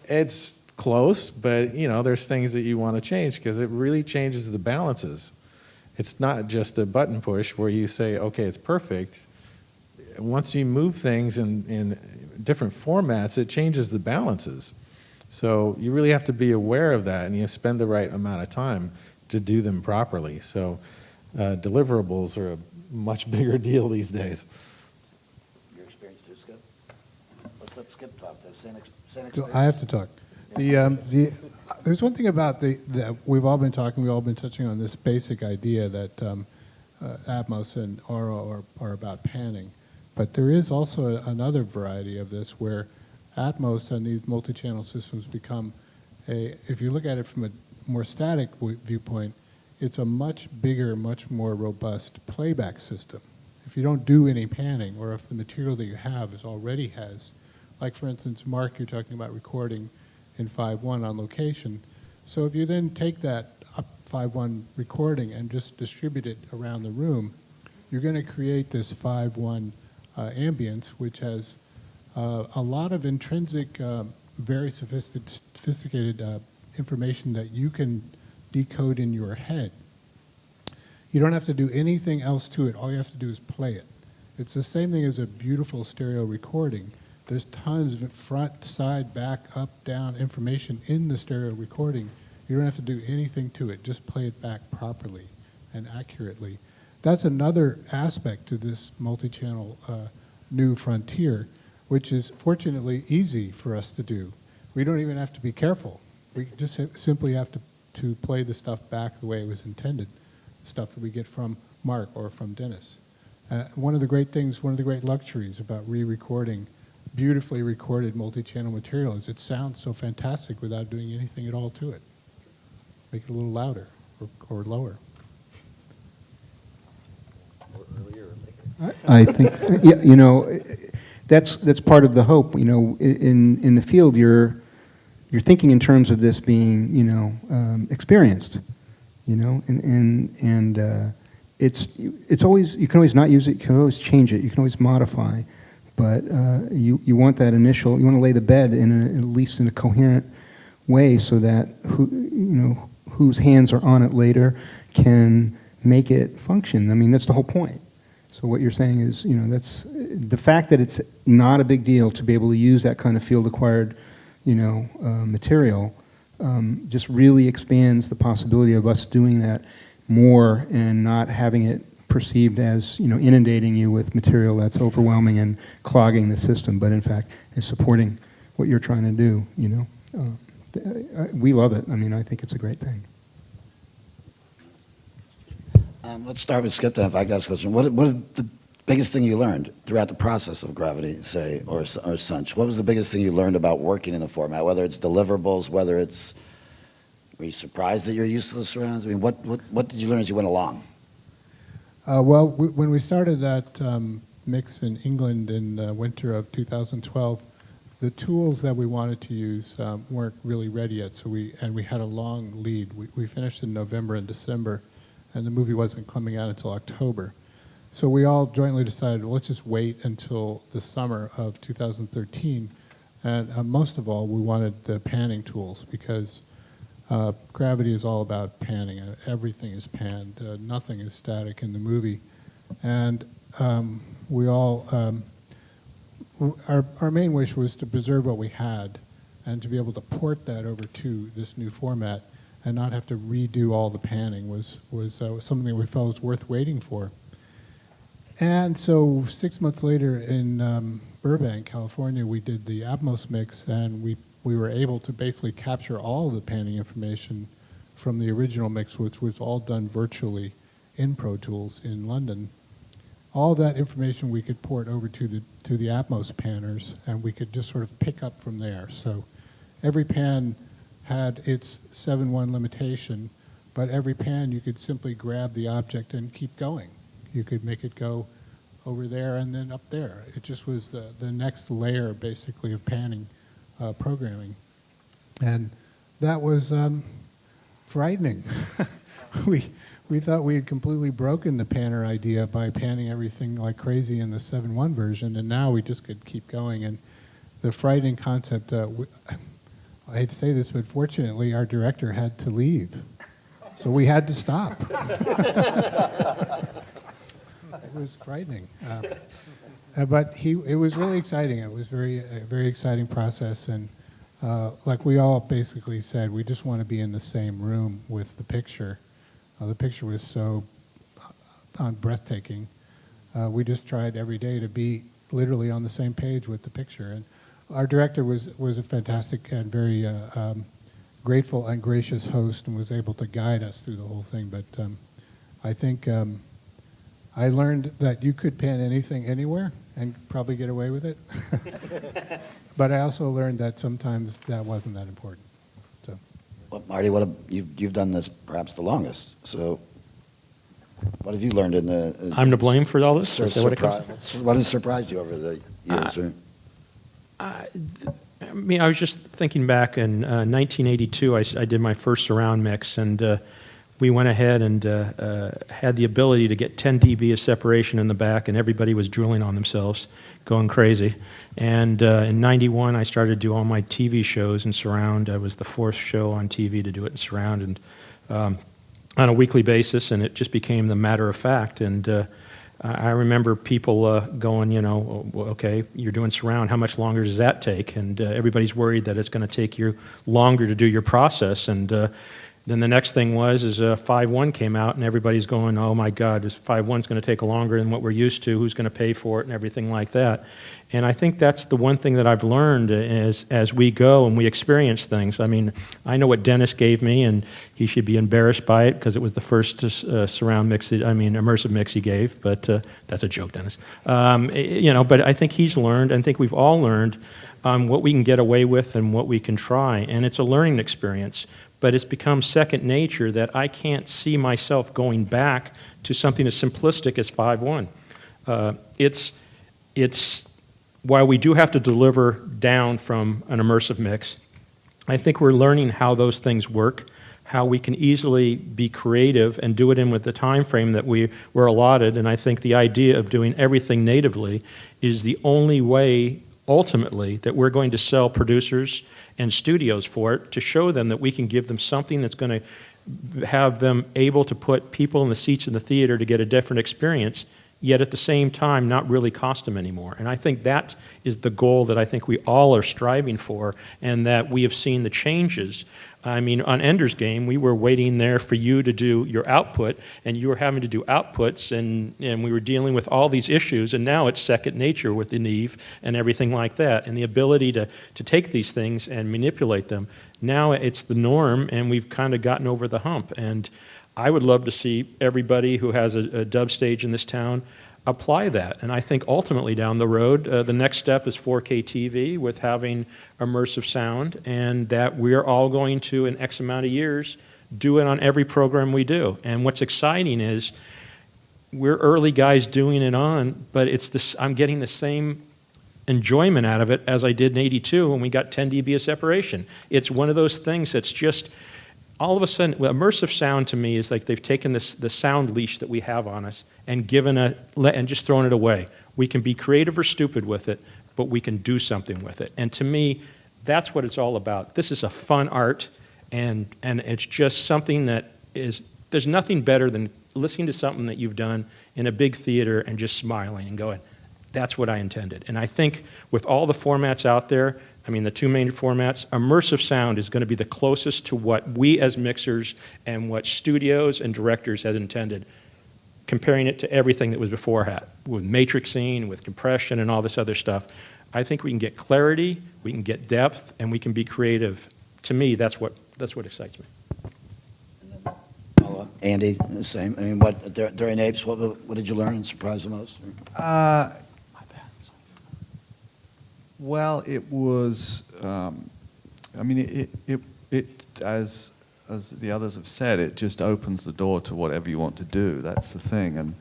It's close, but, there's things that you want to change because it really changes the balances. It's not just a button push where you say, okay, it's perfect. Once you move things in different formats, it changes the balances. So you really have to be aware of that, and you spend the right amount of time to do them properly. So deliverables are a much bigger deal these days. Your experience too, Skip? Let's let Skip talk. The same So experience? I have to talk. There's one thing about that we've all been touching on this basic idea that Atmos and Aura are about panning. But there is also another variety of this where Atmos and these multi-channel systems become if you look at it from a more static viewpoint, it's a much bigger, much more robust playback system. If you don't do any panning, or if the material that you have already has, like for instance, Mark, you're talking about recording in 5.1 on location. So if you then take that 5.1 recording and just distribute it around the room, you're going to create this 5.1 ambience, which has a lot of intrinsic, very sophisticated information that you can decode in your head. You don't have to do anything else to it. All you have to do is play it. It's the same thing as a beautiful stereo recording. There's tons of front, side, back, up, down information in the stereo recording. You don't have to do anything to it. Just play it back properly and accurately. that's another aspect to this multi-channel new frontier, which is fortunately easy for us to do. We don't even have to be careful. We just simply have to play the stuff back the way it was intended, stuff that we get from Mark or from Dennis. One of the great things, one of the great luxuries about re-recording beautifully recorded multi-channel material is it sounds so fantastic without doing anything at all to it. Make it a little louder or lower. I think, yeah, you know, that's part of the hope. You know, in the field, you're thinking in terms of this being, you know, experienced. You know, and it's always, you can always not use it. You can always change it. You can always modify, but you want that initial. You want to lay the bed at least in a coherent way, so that whose hands are on it later can make it function. I mean, that's the whole point. So what you're saying is, you know, that's the fact that it's not a big deal to be able to use that kind of field-acquired, you know, material, just really expands the possibility of us doing that more and not having it perceived as, you know, inundating you with material that's overwhelming and clogging the system, but in fact is supporting what you're trying to do. You know, we love it. I mean, I think it's a great thing. Let's start with Skip then, if I could ask a question. What is the biggest thing you learned throughout the process of Gravity, say, or Sunch? What was the biggest thing you learned about working in the format, whether it's deliverables, whether it's, were you surprised that you're used to the surrounds? I mean, what did you learn as you went along? Well, when we started that mix in England in the winter of 2012, the tools that we wanted to use weren't really ready yet, so we had a long lead. We finished in November and December, and the movie wasn't coming out until October. So we all jointly decided, well, let's just wait until the summer of 2013. And most of all, we wanted the panning tools, because Gravity is all about panning. Everything is panned. Nothing is static in the movie. And we all, our main wish was to preserve what we had and to be able to port that over to this new format and not have to redo all the panning was something that we felt was worth waiting for. And so 6 months later in Burbank, California, we did the Atmos mix, and we were able to basically capture all of the panning information from the original mix, which was all done virtually in Pro Tools in London. All that information we could port over to the Atmos panners, and we could just sort of pick up from there. So every pan had its 7/1 limitation, but every pan you could simply grab the object and keep going. You could make it go over there and then up there. It just was the next layer, basically, of panning programming. And that was frightening. We thought we had completely broken the panner idea by panning everything like crazy in the 7/1 version, and now we just could keep going. And the frightening concept, I hate to say this, but fortunately our director had to leave. So we had to stop. It was frightening. But it was really exciting. It was a very exciting process. And like we all basically said, we just want to be in the same room with the picture. The picture was so breathtaking. We just tried every day to be literally on the same page with the picture. And our director was a fantastic and very grateful and gracious host, and was able to guide us through the whole thing. But I think I learned that you could pan anything anywhere and probably get away with it. But I also learned that sometimes that wasn't that important. So, Well, Marty, you've done this perhaps the longest. So what have you learned in the... I'm to blame for all this? Is that what it comes to? What has surprised you over the years? I mean, I was just thinking back in 1982, I did my first surround mix, and we went ahead and had the ability to get 10 dB of separation in the back, and everybody was drooling on themselves, going crazy. And in 91, I started to do all my TV shows in surround. I was the fourth show on TV to do it in surround, and on a weekly basis, and it just became the matter of fact. And I remember people going, you know, okay, you're doing surround, how much longer does that take? And everybody's worried that it's going to take you longer to do your process. And Then the next thing was 5.1 came out, and everybody's going, oh my God, this 5.1's going to take longer than what we're used to. Who's going to pay for it and everything like that? And I think that's the one thing that I've learned as we go and we experience things. I mean, I know what Dennis gave me, and he should be embarrassed by it because it was the first surround mix, immersive mix he gave. But that's a joke, Dennis. But I think he's learned, and I think we've all learned what we can get away with and what we can try. And it's a learning experience. But it's become second nature that I can't see myself going back to something as simplistic as 5.1. It's while we do have to deliver down from an immersive mix, I think we're learning how those things work, how we can easily be creative and do it in with the time frame that we were allotted. And I think the idea of doing everything natively is the only way, ultimately, that we're going to sell producers and studios for it, to show them that we can give them something that's going to have them able to put people in the seats in the theater to get a different experience, yet at the same time not really cost them anymore. And I think that is the goal that I think we all are striving for, and that we have seen the changes. I mean, on Ender's Game, we were waiting there for you to do your output, and you were having to do outputs, and we were dealing with all these issues, and now it's second nature with the Neve and everything like that, and the ability to take these things and manipulate them. Now it's the norm, and we've kind of gotten over the hump. And I would love to see everybody who has a dub stage in this town apply that. And I think ultimately down the road, the next step is 4K TV with having immersive sound, and that we're all going to, in X amount of years, do it on every program we do. And what's exciting is we're early guys doing it on, but it's this, I'm getting the same enjoyment out of it as I did in '82 when we got 10 dB of separation. It's one of those things that's just, all of a sudden, immersive sound to me is like they've taken the sound leash that we have on us and and just thrown it away. We can be creative or stupid with it, but we can do something with it. And to me, that's what it's all about. This is a fun art, and it's just something that is, there's nothing better than listening to something that you've done in a big theater and just smiling and going, that's what I intended. And I think with all the formats out there, I mean, the two main formats, immersive sound is going to be the closest to what we as mixers and what studios and directors had intended, comparing it to everything that was before that, with matrixing, with compression, and all this other stuff. I think we can get clarity, we can get depth, and we can be creative. To me, that's what excites me. Andy, the same. I mean, during Apes, what did you learn and surprise the most? Well, it was, I mean, it as the others have said, it just opens the door to whatever you want to do. That's the thing. And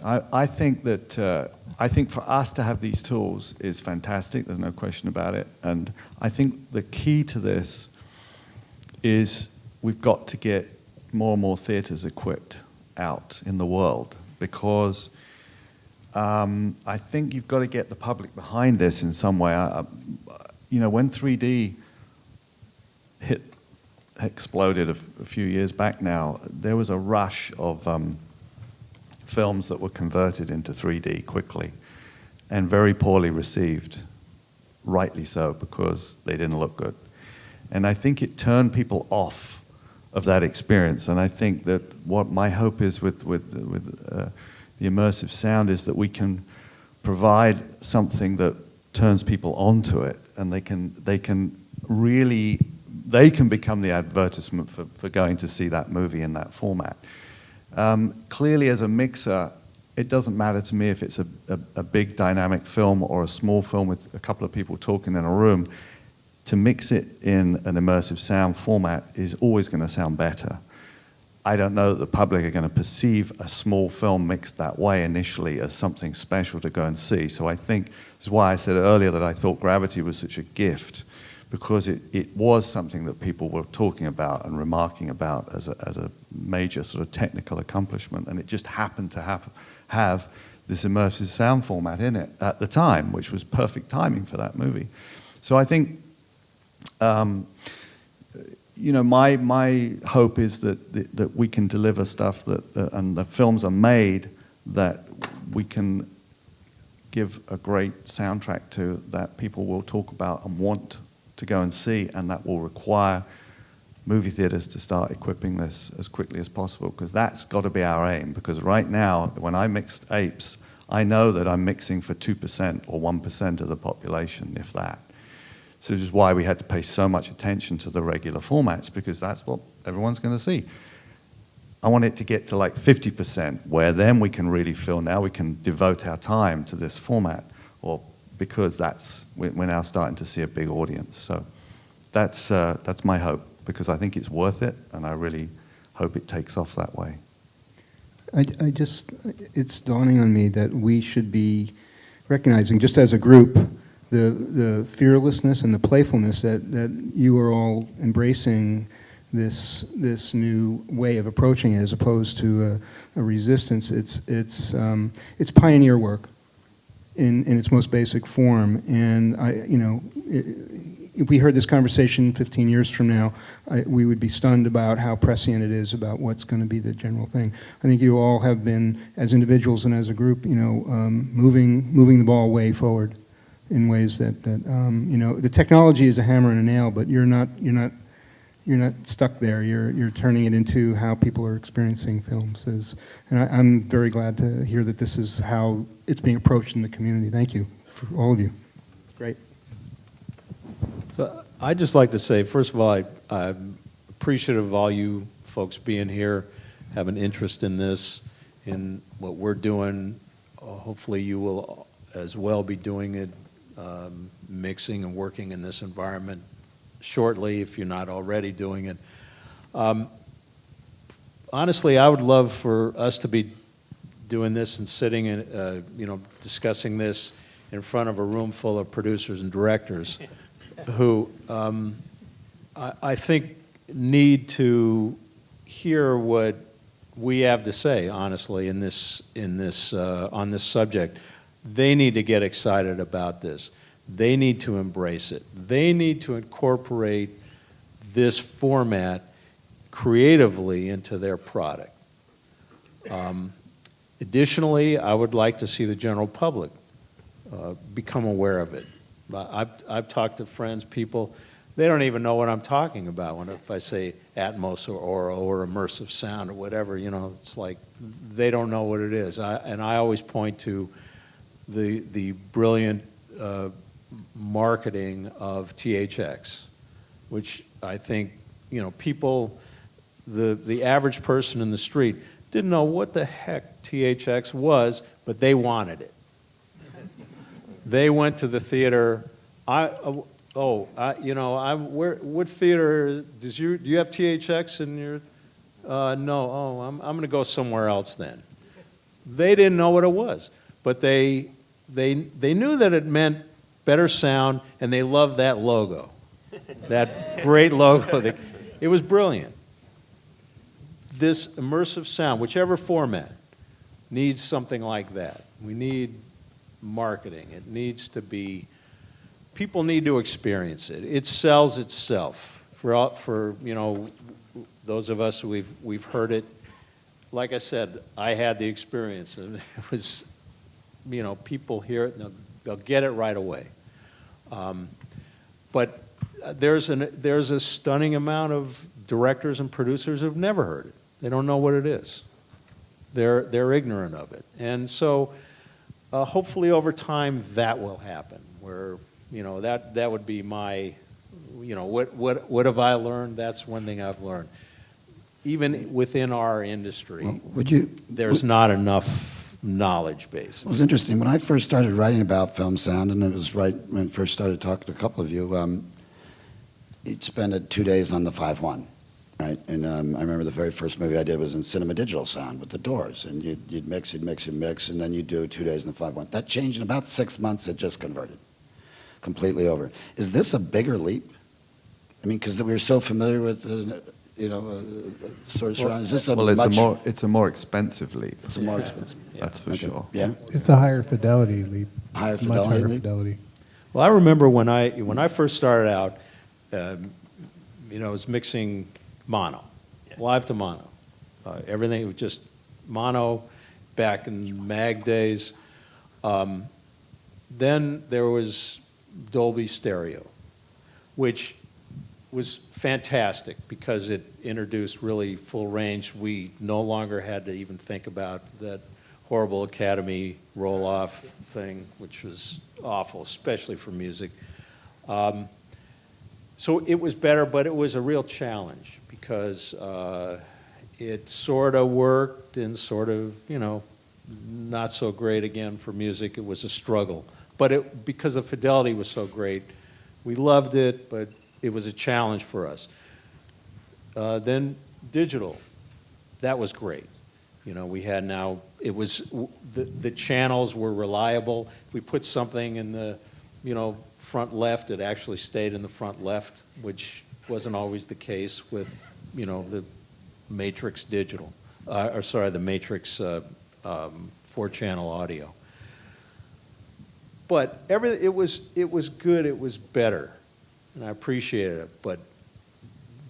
I think that, I think for us to have these tools is fantastic. There's no question about it. And I think the key to this is we've got to get more and more theaters equipped out in the world, because I think you've got to get the public behind this in some way. When 3D exploded a few years back now, there was a rush of films that were converted into 3D quickly and very poorly received, rightly so, because they didn't look good. And I think it turned people off of that experience. And I think that what my hope is with the immersive sound is that we can provide something that turns people onto it, and they can become the advertisement for going to see that movie in that format. Clearly, as a mixer, it doesn't matter to me if it's a big dynamic film or a small film with a couple of people talking in a room. To mix it in an immersive sound format is always going to sound better. I don't know that the public are going to perceive a small film mixed that way initially as something special to go and see. So I think this is why I said earlier that I thought Gravity was such a gift, because it was something that people were talking about and remarking about as a major sort of technical accomplishment, and it just happened to have this immersive sound format in it at the time, which was perfect timing for that movie. So I think my hope is that we can deliver stuff that, and the films are made that we can give a great soundtrack to, that people will talk about and want to go and see, and that will require movie theaters to start equipping this as quickly as possible, because that's got to be our aim. Because right now, when I mixed apes, I know that I'm mixing for 2% or 1% of the population, if that. So this is why we had to pay so much attention to the regular formats, because that's what everyone's going to see. I want it to get to like 50%, where then we can really feel now we can devote our time to this format, or because we're now starting to see a big audience. So that's my hope, because I think it's worth it, and I really hope it takes off that way. It's dawning on me that we should be recognizing, just as a group, the fearlessness and the playfulness that you are all embracing this new way of approaching it, as opposed to a resistance. It's pioneer work in its most basic form, and if we heard this conversation 15 years from now, we would be stunned about how prescient it is about what's going to be the general thing. I think you all have been, as individuals and as a group, moving the ball way forward in ways that the technology is a hammer and a nail, but you're not stuck there. You're turning it into how people are experiencing films. And I'm very glad to hear that this is how it's being approached in the community. Thank you for all of you. Great. So I'd just like to say, first of all, I'm appreciative of all you folks being here, have an interest in this, in what we're doing. Hopefully you will as well be doing it, mixing and working in this environment shortly, if you're not already doing it. Honestly, I would love for us to be doing this and sitting and discussing this in front of a room full of producers and directors who I think need to hear what we have to say, honestly, on this subject. They need to get excited about this. They need to embrace it. They need to incorporate this format creatively into their product. Additionally, I would like to see the general public become aware of it. I've talked to friends, people, they don't even know what I'm talking about if I say Atmos or Auro or immersive sound or whatever, it's like they don't know what it is. And I always point to the brilliant marketing of THX, which I think, people, the average person in the street didn't know what the heck THX was, but they wanted it. They went to the theater. What theater do you have THX in your? No. Oh, I'm going to go somewhere else then. They didn't know what it was, but they knew that it meant better sound, and they loved that logo, that great logo. It was brilliant. This immersive sound, whichever format, needs something like that. We need marketing. It needs to be, people need to experience it. It sells itself. For those of us we've heard it. Like I said, I had the experience, and it was, people hear it and they'll get it right away. But there's a stunning amount of directors and producers who've never heard it. They don't know what it is. They're ignorant of it, and so hopefully over time that will happen. Where that would be my, what have I learned? That's one thing I've learned. Even within our industry, there's not enough knowledge base. It was interesting. When I first started writing about film sound, and it was right when I first started talking to a couple of you, you'd spend 2 days on the 5.1, right? And I remember the very first movie I did was in cinema digital sound with the Doors, and you'd mix, and then you'd do 2 days in the 5.1. That changed in about 6 months. It just converted completely over. Is this a bigger leap? I mean, because we were so familiar with sort of surround. Is this a it's a more expensive leap. It's a more expensive. That's for sure. Yeah. It's a higher fidelity leap. Higher Much fidelity higher leap? fidelity. Well, I remember when I first started out, I was mixing mono, live to mono. Everything was just mono back in mag days. Then there was Dolby Stereo, which was fantastic because it introduced really full range. We no longer had to even think about that horrible Academy roll-off thing, which was awful, especially for music. So it was better, but it was a real challenge because it sort of worked and sort of, not so great again for music. It was a struggle. But because the fidelity was so great, we loved it, but it was a challenge for us. Then digital, that was great. We had now, it was, the channels were reliable. If we put something in the, front left, it actually stayed in the front left, which wasn't always the case with, the Matrix digital, the Matrix 4-channel audio. But it was good, it was better, and I appreciated it, but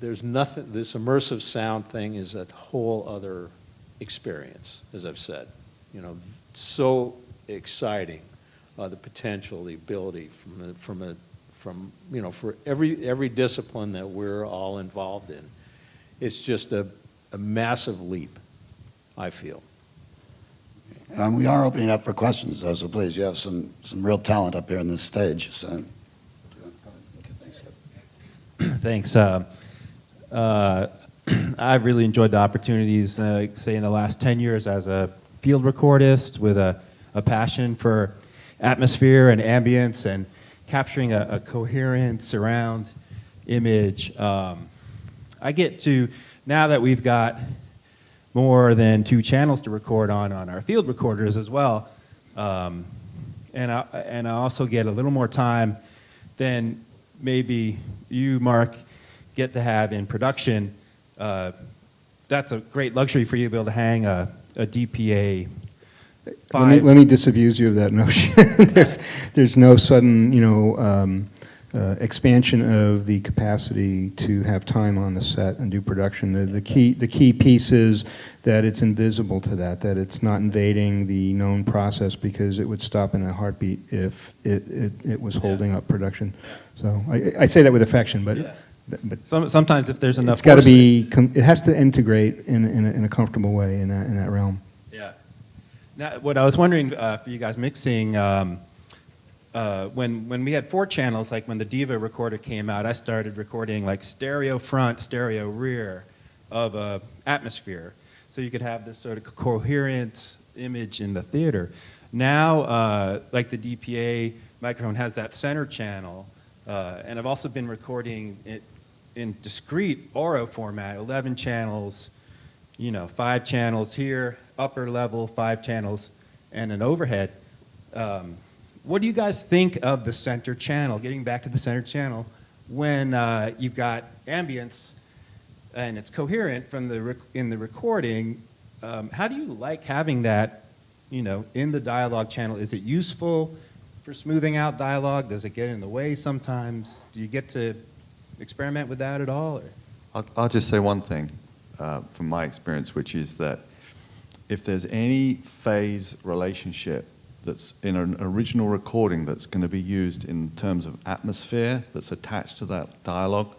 there's nothing, this immersive sound thing is a whole other experience, as I've said. So exciting, the potential, the ability for every discipline that we're all involved in. It's just a massive leap, I feel. We are opening up for questions, though, so please, you have some real talent up here on this stage. So, okay, thanks. Thanks. I've really enjoyed the opportunities, say, in the last 10 years as a field recordist with a passion for atmosphere and ambience and capturing a coherent surround image. I get to, now that we've got more than 2 channels to record on our field recorders as well, and I also get a little more time than maybe you, Mark, get to have in production. That's a great luxury for you to be able to hang a DPA 5. Let me disabuse you of that notion. there's no sudden, expansion of the capacity to have time on the set and do production. The key piece is that it's invisible to that it's not invading the known process, because it would stop in a heartbeat if it was holding up production. So I say that with affection, but. Yeah. But sometimes if there's enough, it's got to be. It has to integrate in a comfortable way in that realm. Yeah. Now, what I was wondering for you guys mixing, when we had 4 channels, like when the Diva recorder came out, I started recording like stereo front, stereo rear of a atmosphere, so you could have this sort of coherent image in the theater. Now, like the DPA microphone has that center channel, and I've also been recording it in discrete Oro format, 11 channels, 5 channels here, upper level, 5 channels, and an overhead. What do you guys think of the center channel, getting back to the center channel, when you've got ambience and it's coherent from in the recording? How do you like having that, in the dialogue channel? Is it useful for smoothing out dialogue? Does it get in the way sometimes? Do you get to experiment with that at all? I'll just say one thing from my experience, which is that if there's any phase relationship that's in an original recording that's going to be used in terms of atmosphere that's attached to that dialogue,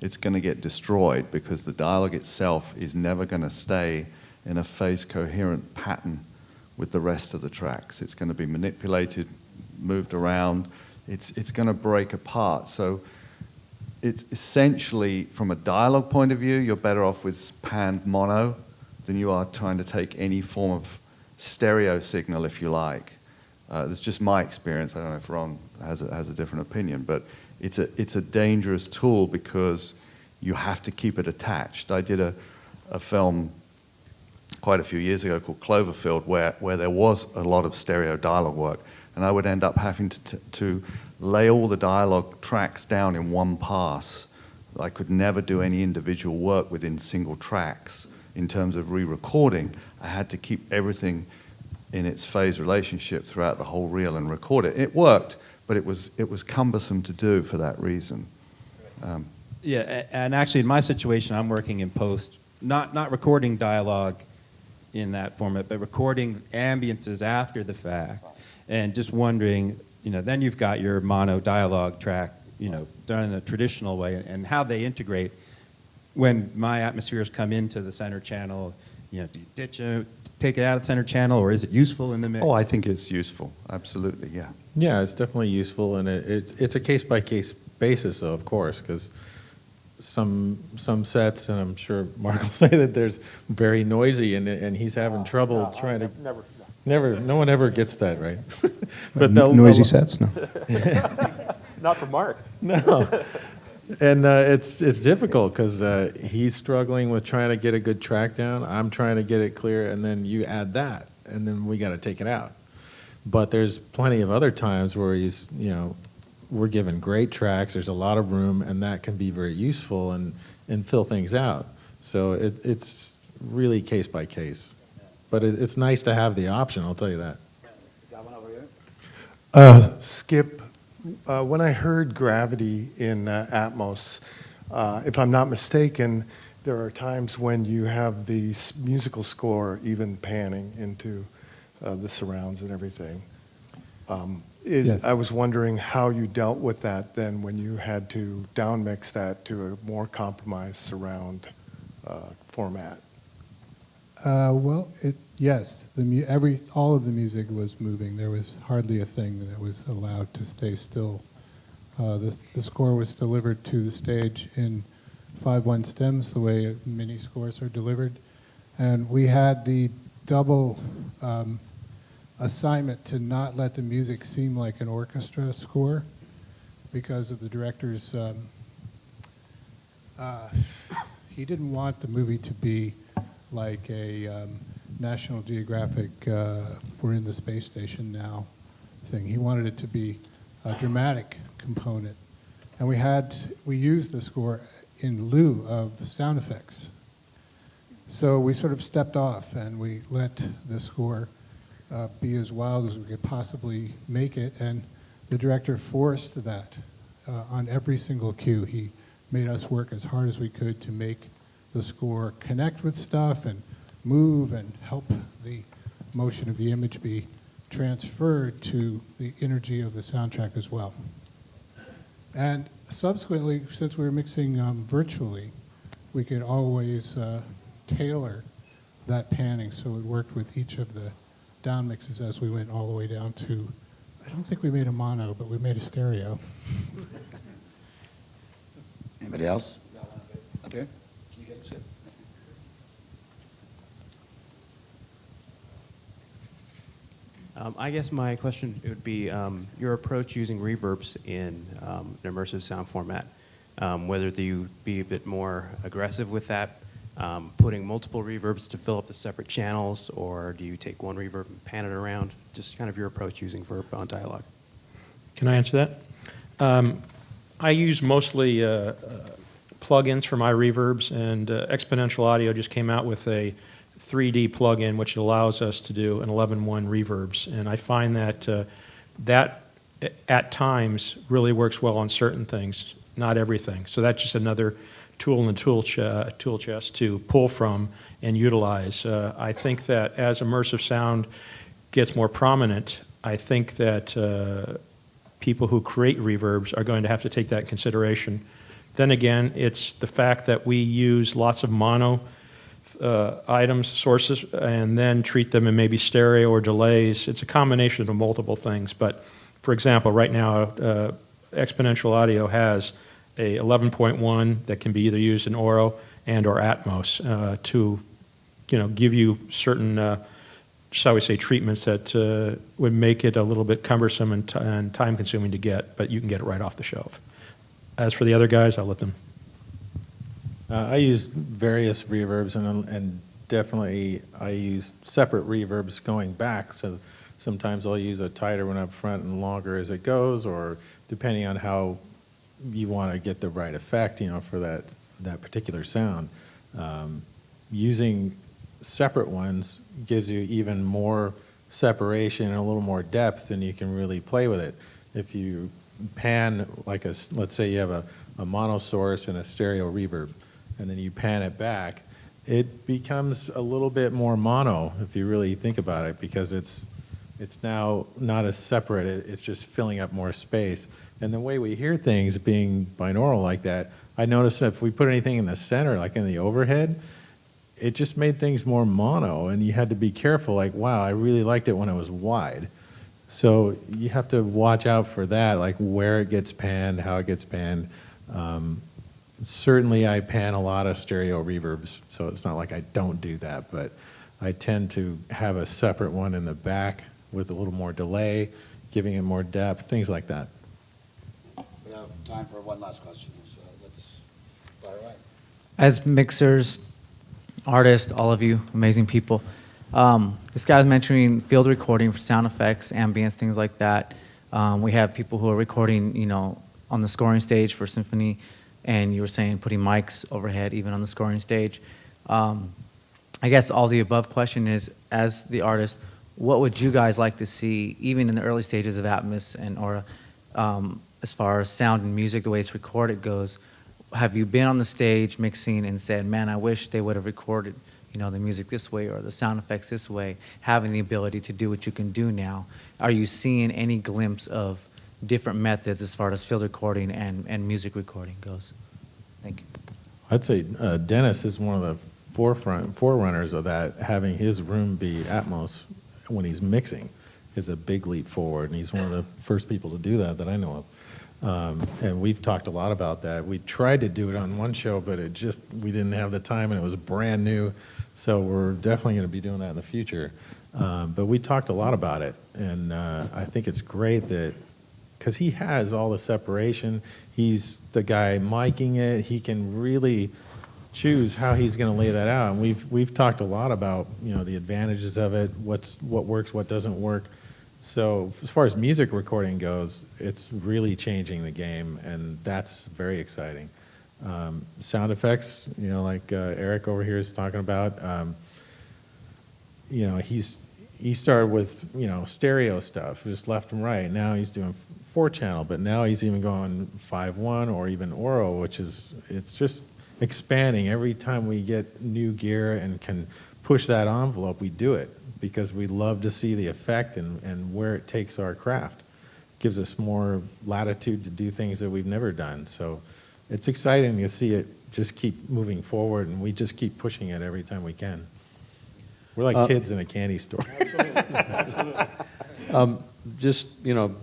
it's going to get destroyed, because the dialogue itself is never going to stay in a phase coherent pattern with the rest of the tracks. It's going to be manipulated, moved around. It's going to break apart. So it's essentially, from a dialogue point of view, you're better off with panned mono than you are trying to take any form of stereo signal, if you like. That's just my experience. I don't know if Ron has a different opinion, but it's a dangerous tool because you have to keep it attached. I did a film quite a few years ago called Cloverfield, where there was a lot of stereo dialogue work, and I would end up having to lay all the dialogue tracks down in one pass. I could never do any individual work within single tracks in terms of re-recording. I had to keep everything in its phase relationship throughout the whole reel and record it. It worked, but it was cumbersome to do for that reason. Yeah, and actually in my situation, I'm working in post, not recording dialogue in that format, but recording ambiences after the fact. And just wondering, then you've got your mono dialogue track done in a traditional way, and how they integrate. When my atmospheres come into the center channel, do you ditch it, take it out of center channel, or is it useful in the mix? Oh, I think it's useful. Absolutely, yeah. Yeah, it's definitely useful, and it's a case-by-case basis, though, of course, because some sets, and I'm sure Mark will say that there's very noisy, and he's having trouble trying to... Never, no one ever gets that, right? But Noisy sets? No. Not for Mark. No. And it's difficult because he's struggling with trying to get a good track down. I'm trying to get it clear, and then you add that, and then we got to take it out. But there's plenty of other times where we're given great tracks, there's a lot of room, and that can be very useful and fill things out. So it's really case by case. But it's nice to have the option, I'll tell you that. Got one over here? Skip, when I heard Gravity in Atmos, if I'm not mistaken, there are times when you have the musical score even panning into the surrounds and everything. Yes. I was wondering how you dealt with that then when you had to downmix that to a more compromised surround format. Yes, all of the music was moving. There was hardly a thing that was allowed to stay still. The score was delivered to the stage in 5/1 stems, the way mini scores are delivered, and we had the double assignment to not let the music seem like an orchestra score because of the director's. He didn't want the movie to be like a National Geographic, we're in the space station now thing. He wanted it to be a dramatic component. And we used the score in lieu of sound effects. So we sort of stepped off and we let the score be as wild as we could possibly make it. And the director forced that on every single cue. He made us work as hard as we could to make the score connect with stuff and move and help the motion of the image be transferred to the energy of the soundtrack as well. And subsequently, since we were mixing virtually, we could always tailor that panning so it worked with each of the down mixes as we went all the way down to, I don't think we made a mono, but we made a stereo. Anybody else? Up here? Can you get it? I guess my question would be your approach using reverbs in an immersive sound format, whether you be a bit more aggressive with that, putting multiple reverbs to fill up the separate channels, or do you take one reverb and pan it around? Just kind of your approach using verb on Dialog. Can I answer that? I use mostly plugins for my reverbs, and Exponential Audio just came out with a 3D plugin which allows us to do an 11:1 reverbs, and I find that that at times really works well on certain things, not everything. So that's just another tool in the tool chest to pull from and utilize. I think that as immersive sound gets more prominent, I think that people who create reverbs are going to have to take that in consideration. Then again, it's the fact that we use lots of mono items, sources, and then treat them in maybe stereo or delays. It's a combination of multiple things. But for example, right now, Exponential Audio has a 11.1 that can be either used in Oro and or Atmos to, give you certain, shall we say, treatments that would make it a little bit cumbersome and time-consuming to get, but you can get it right off the shelf. As for the other guys, I'll let them. I use various reverbs, and definitely I use separate reverbs going back. So sometimes I'll use a tighter one up front and longer as it goes, or depending on how you want to get the right effect, for that particular sound. Using separate ones gives you even more separation and a little more depth, and you can really play with it. If you pan, let's say you have a mono source and a stereo reverb, and then you pan it back, it becomes a little bit more mono if you really think about it, because it's It's now not as separate, it's just filling up more space. And the way we hear things being binaural like that, I noticed that if we put anything in the center, like in the overhead, it just made things more mono, and you had to be careful, like, wow, I really liked it when it was wide. So you have to watch out for that, like where it gets panned, how it gets panned. Certainly I pan a lot of stereo reverbs, so it's not like I don't do that, but I tend to have a separate one in the back with a little more delay, giving it more depth, things like that. We have time for one last question, so let's fire away. As mixers, artists, all of you, amazing people. This guy was mentioning field recording for sound effects, ambience, things like that. We have people who are recording, you know, on the scoring stage for symphony, and you were saying putting mics overhead even on the scoring stage. I guess all the above question is, as the artist, what would you guys like to see, even in the early stages of Atmos and Aura, as far as sound and music, the way it's recorded goes? Have you been on the stage mixing and said, man, I wish they would have recorded, you know, the music this way or the sound effects this way, having the ability to do what you can do now? Are you seeing any glimpse of different methods as far as field recording and music recording goes? Thank you. I'd say Dennis is one of the forerunners of that, having his room be Atmos when he's mixing is a big leap forward, and he's one of the first people to do that I know of. And we've talked a lot about that. We tried to do it on one show, but we didn't have the time, and it was brand new, so we're definitely going to be doing that in the future. But we talked a lot about it, and I think it's great that, because he has all the separation, he's the guy miking it, he can really choose how he's going to lay that out. And we've talked a lot about, you know, the advantages of it, what works, what doesn't work. So as far as music recording goes, it's really changing the game, and that's very exciting. Sound effects, you know, like Eric over here is talking about. You know, he started with, you know, stereo stuff, just left and right. Now he's doing 4-channel, but now he's even going 5.1 or even Oro, it's just expanding. Every time we get new gear and can push that envelope, we do it because we love to see the effect and where it takes our craft. It gives us more latitude to do things that we've never done. So it's exciting to see it just keep moving forward, and we just keep pushing it every time we can. We're like kids in a candy store. Just, you know,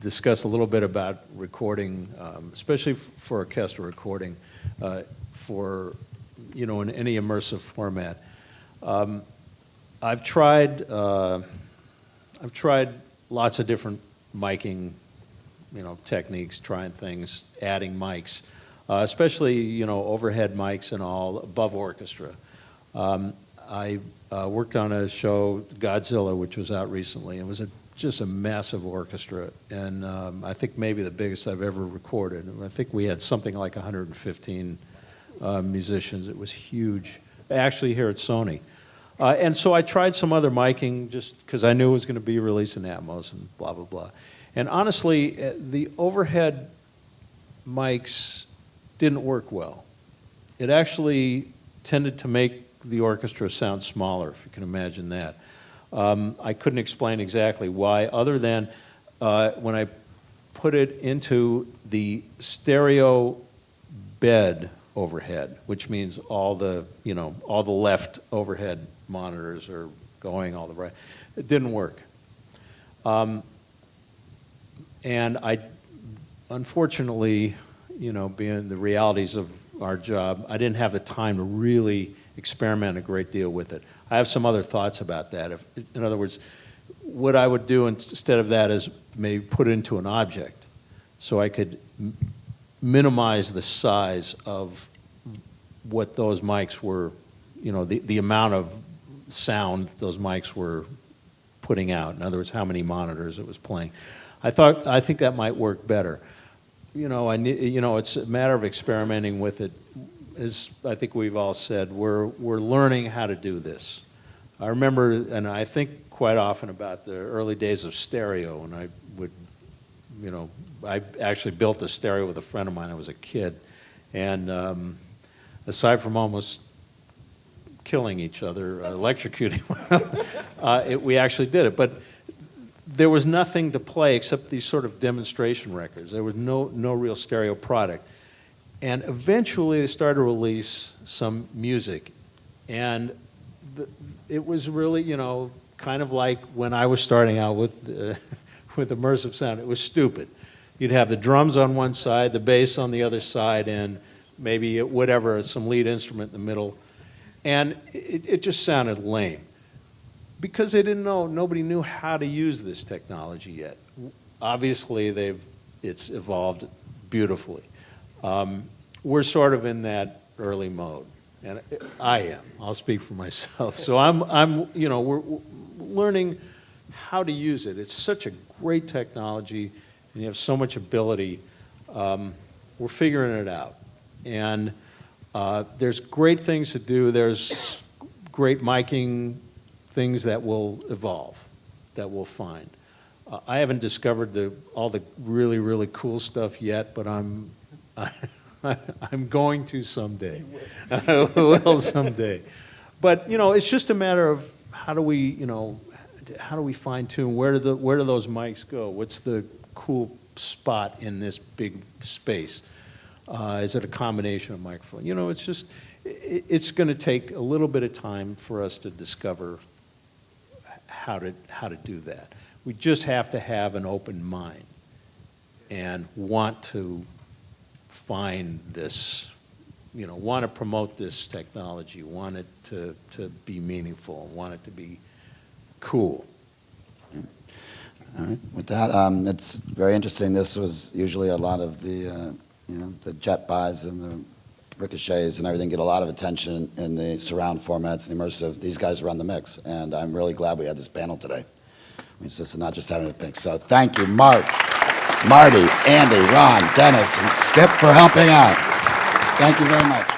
discuss a little bit about recording, especially for orchestral recording, for, you know, in any immersive format. I've tried lots of different miking, you know, techniques, trying things, adding mics, especially, you know, overhead mics and all above orchestra. I worked on a show, Godzilla, which was out recently. It was just a massive orchestra, and I think maybe the biggest I've ever recorded. I think we had something like 115 musicians. It was huge, actually here at Sony. And so I tried some other miking just because I knew it was going to be released in Atmos and blah, blah, blah. And honestly, the overhead mics didn't work well. It actually tended to make the orchestra sound smaller, if you can imagine that. I couldn't explain exactly why, other than when I put it into the stereo bed overhead, which means all the, you know, all the left overhead monitors are going, all the right. It didn't work. And I, unfortunately, you know, being the realities of our job, I didn't have the time to really experiment a great deal with it. I have some other thoughts about that. In other words, what I would do instead of that is maybe put it into an object so I could minimize the size of what those mics were, you know, the amount of sound those mics were putting out. In other words, how many monitors it was playing. I think that might work better. You know, it's a matter of experimenting with it. As I think we've all said, we're learning how to do this. I remember, and I think quite often about the early days of stereo, and I would, you know, I actually built a stereo with a friend of mine. I was a kid, and aside from almost killing each other, electrocuting, we actually did it. But there was nothing to play except these sort of demonstration records. There was no real stereo product. And eventually they started to release some music. And it was really, you know, kind of like when I was starting out with, with immersive sound. It was stupid. You'd have the drums on one side, the bass on the other side, and maybe whatever, some lead instrument in the middle. And it just sounded lame. Because they didn't know, nobody knew how to use this technology yet. Obviously, it's evolved beautifully. We're sort of in that early mode, and I am. I'll speak for myself. So I'm, you know, we're learning how to use it. It's such a great technology, and you have so much ability. We're figuring it out, and there's great things to do. There's great miking things that will evolve, that we'll find. I haven't discovered all the really, really cool stuff yet, but I'm going to someday. I will someday. But, you know, it's just a matter of how do we, you know, how do we fine tune? Where do those mics go? What's the cool spot in this big space? Is it a combination of microphone? You know, it's just, it's going to take a little bit of time for us to discover how to do that. We just have to have an open mind and want to find this, you know, want to promote this technology, want it to be meaningful, want it to be cool. All right. With that, it's very interesting. This was usually a lot of the, you know, the jet buys and the ricochets and everything get a lot of attention in the surround formats, the immersive. These guys run the mix, and I'm really glad we had this panel today. It's just not just having a pick. So thank you, Mark, Marty, Andy, Ron, Dennis, and Skip for helping out. Thank you very much.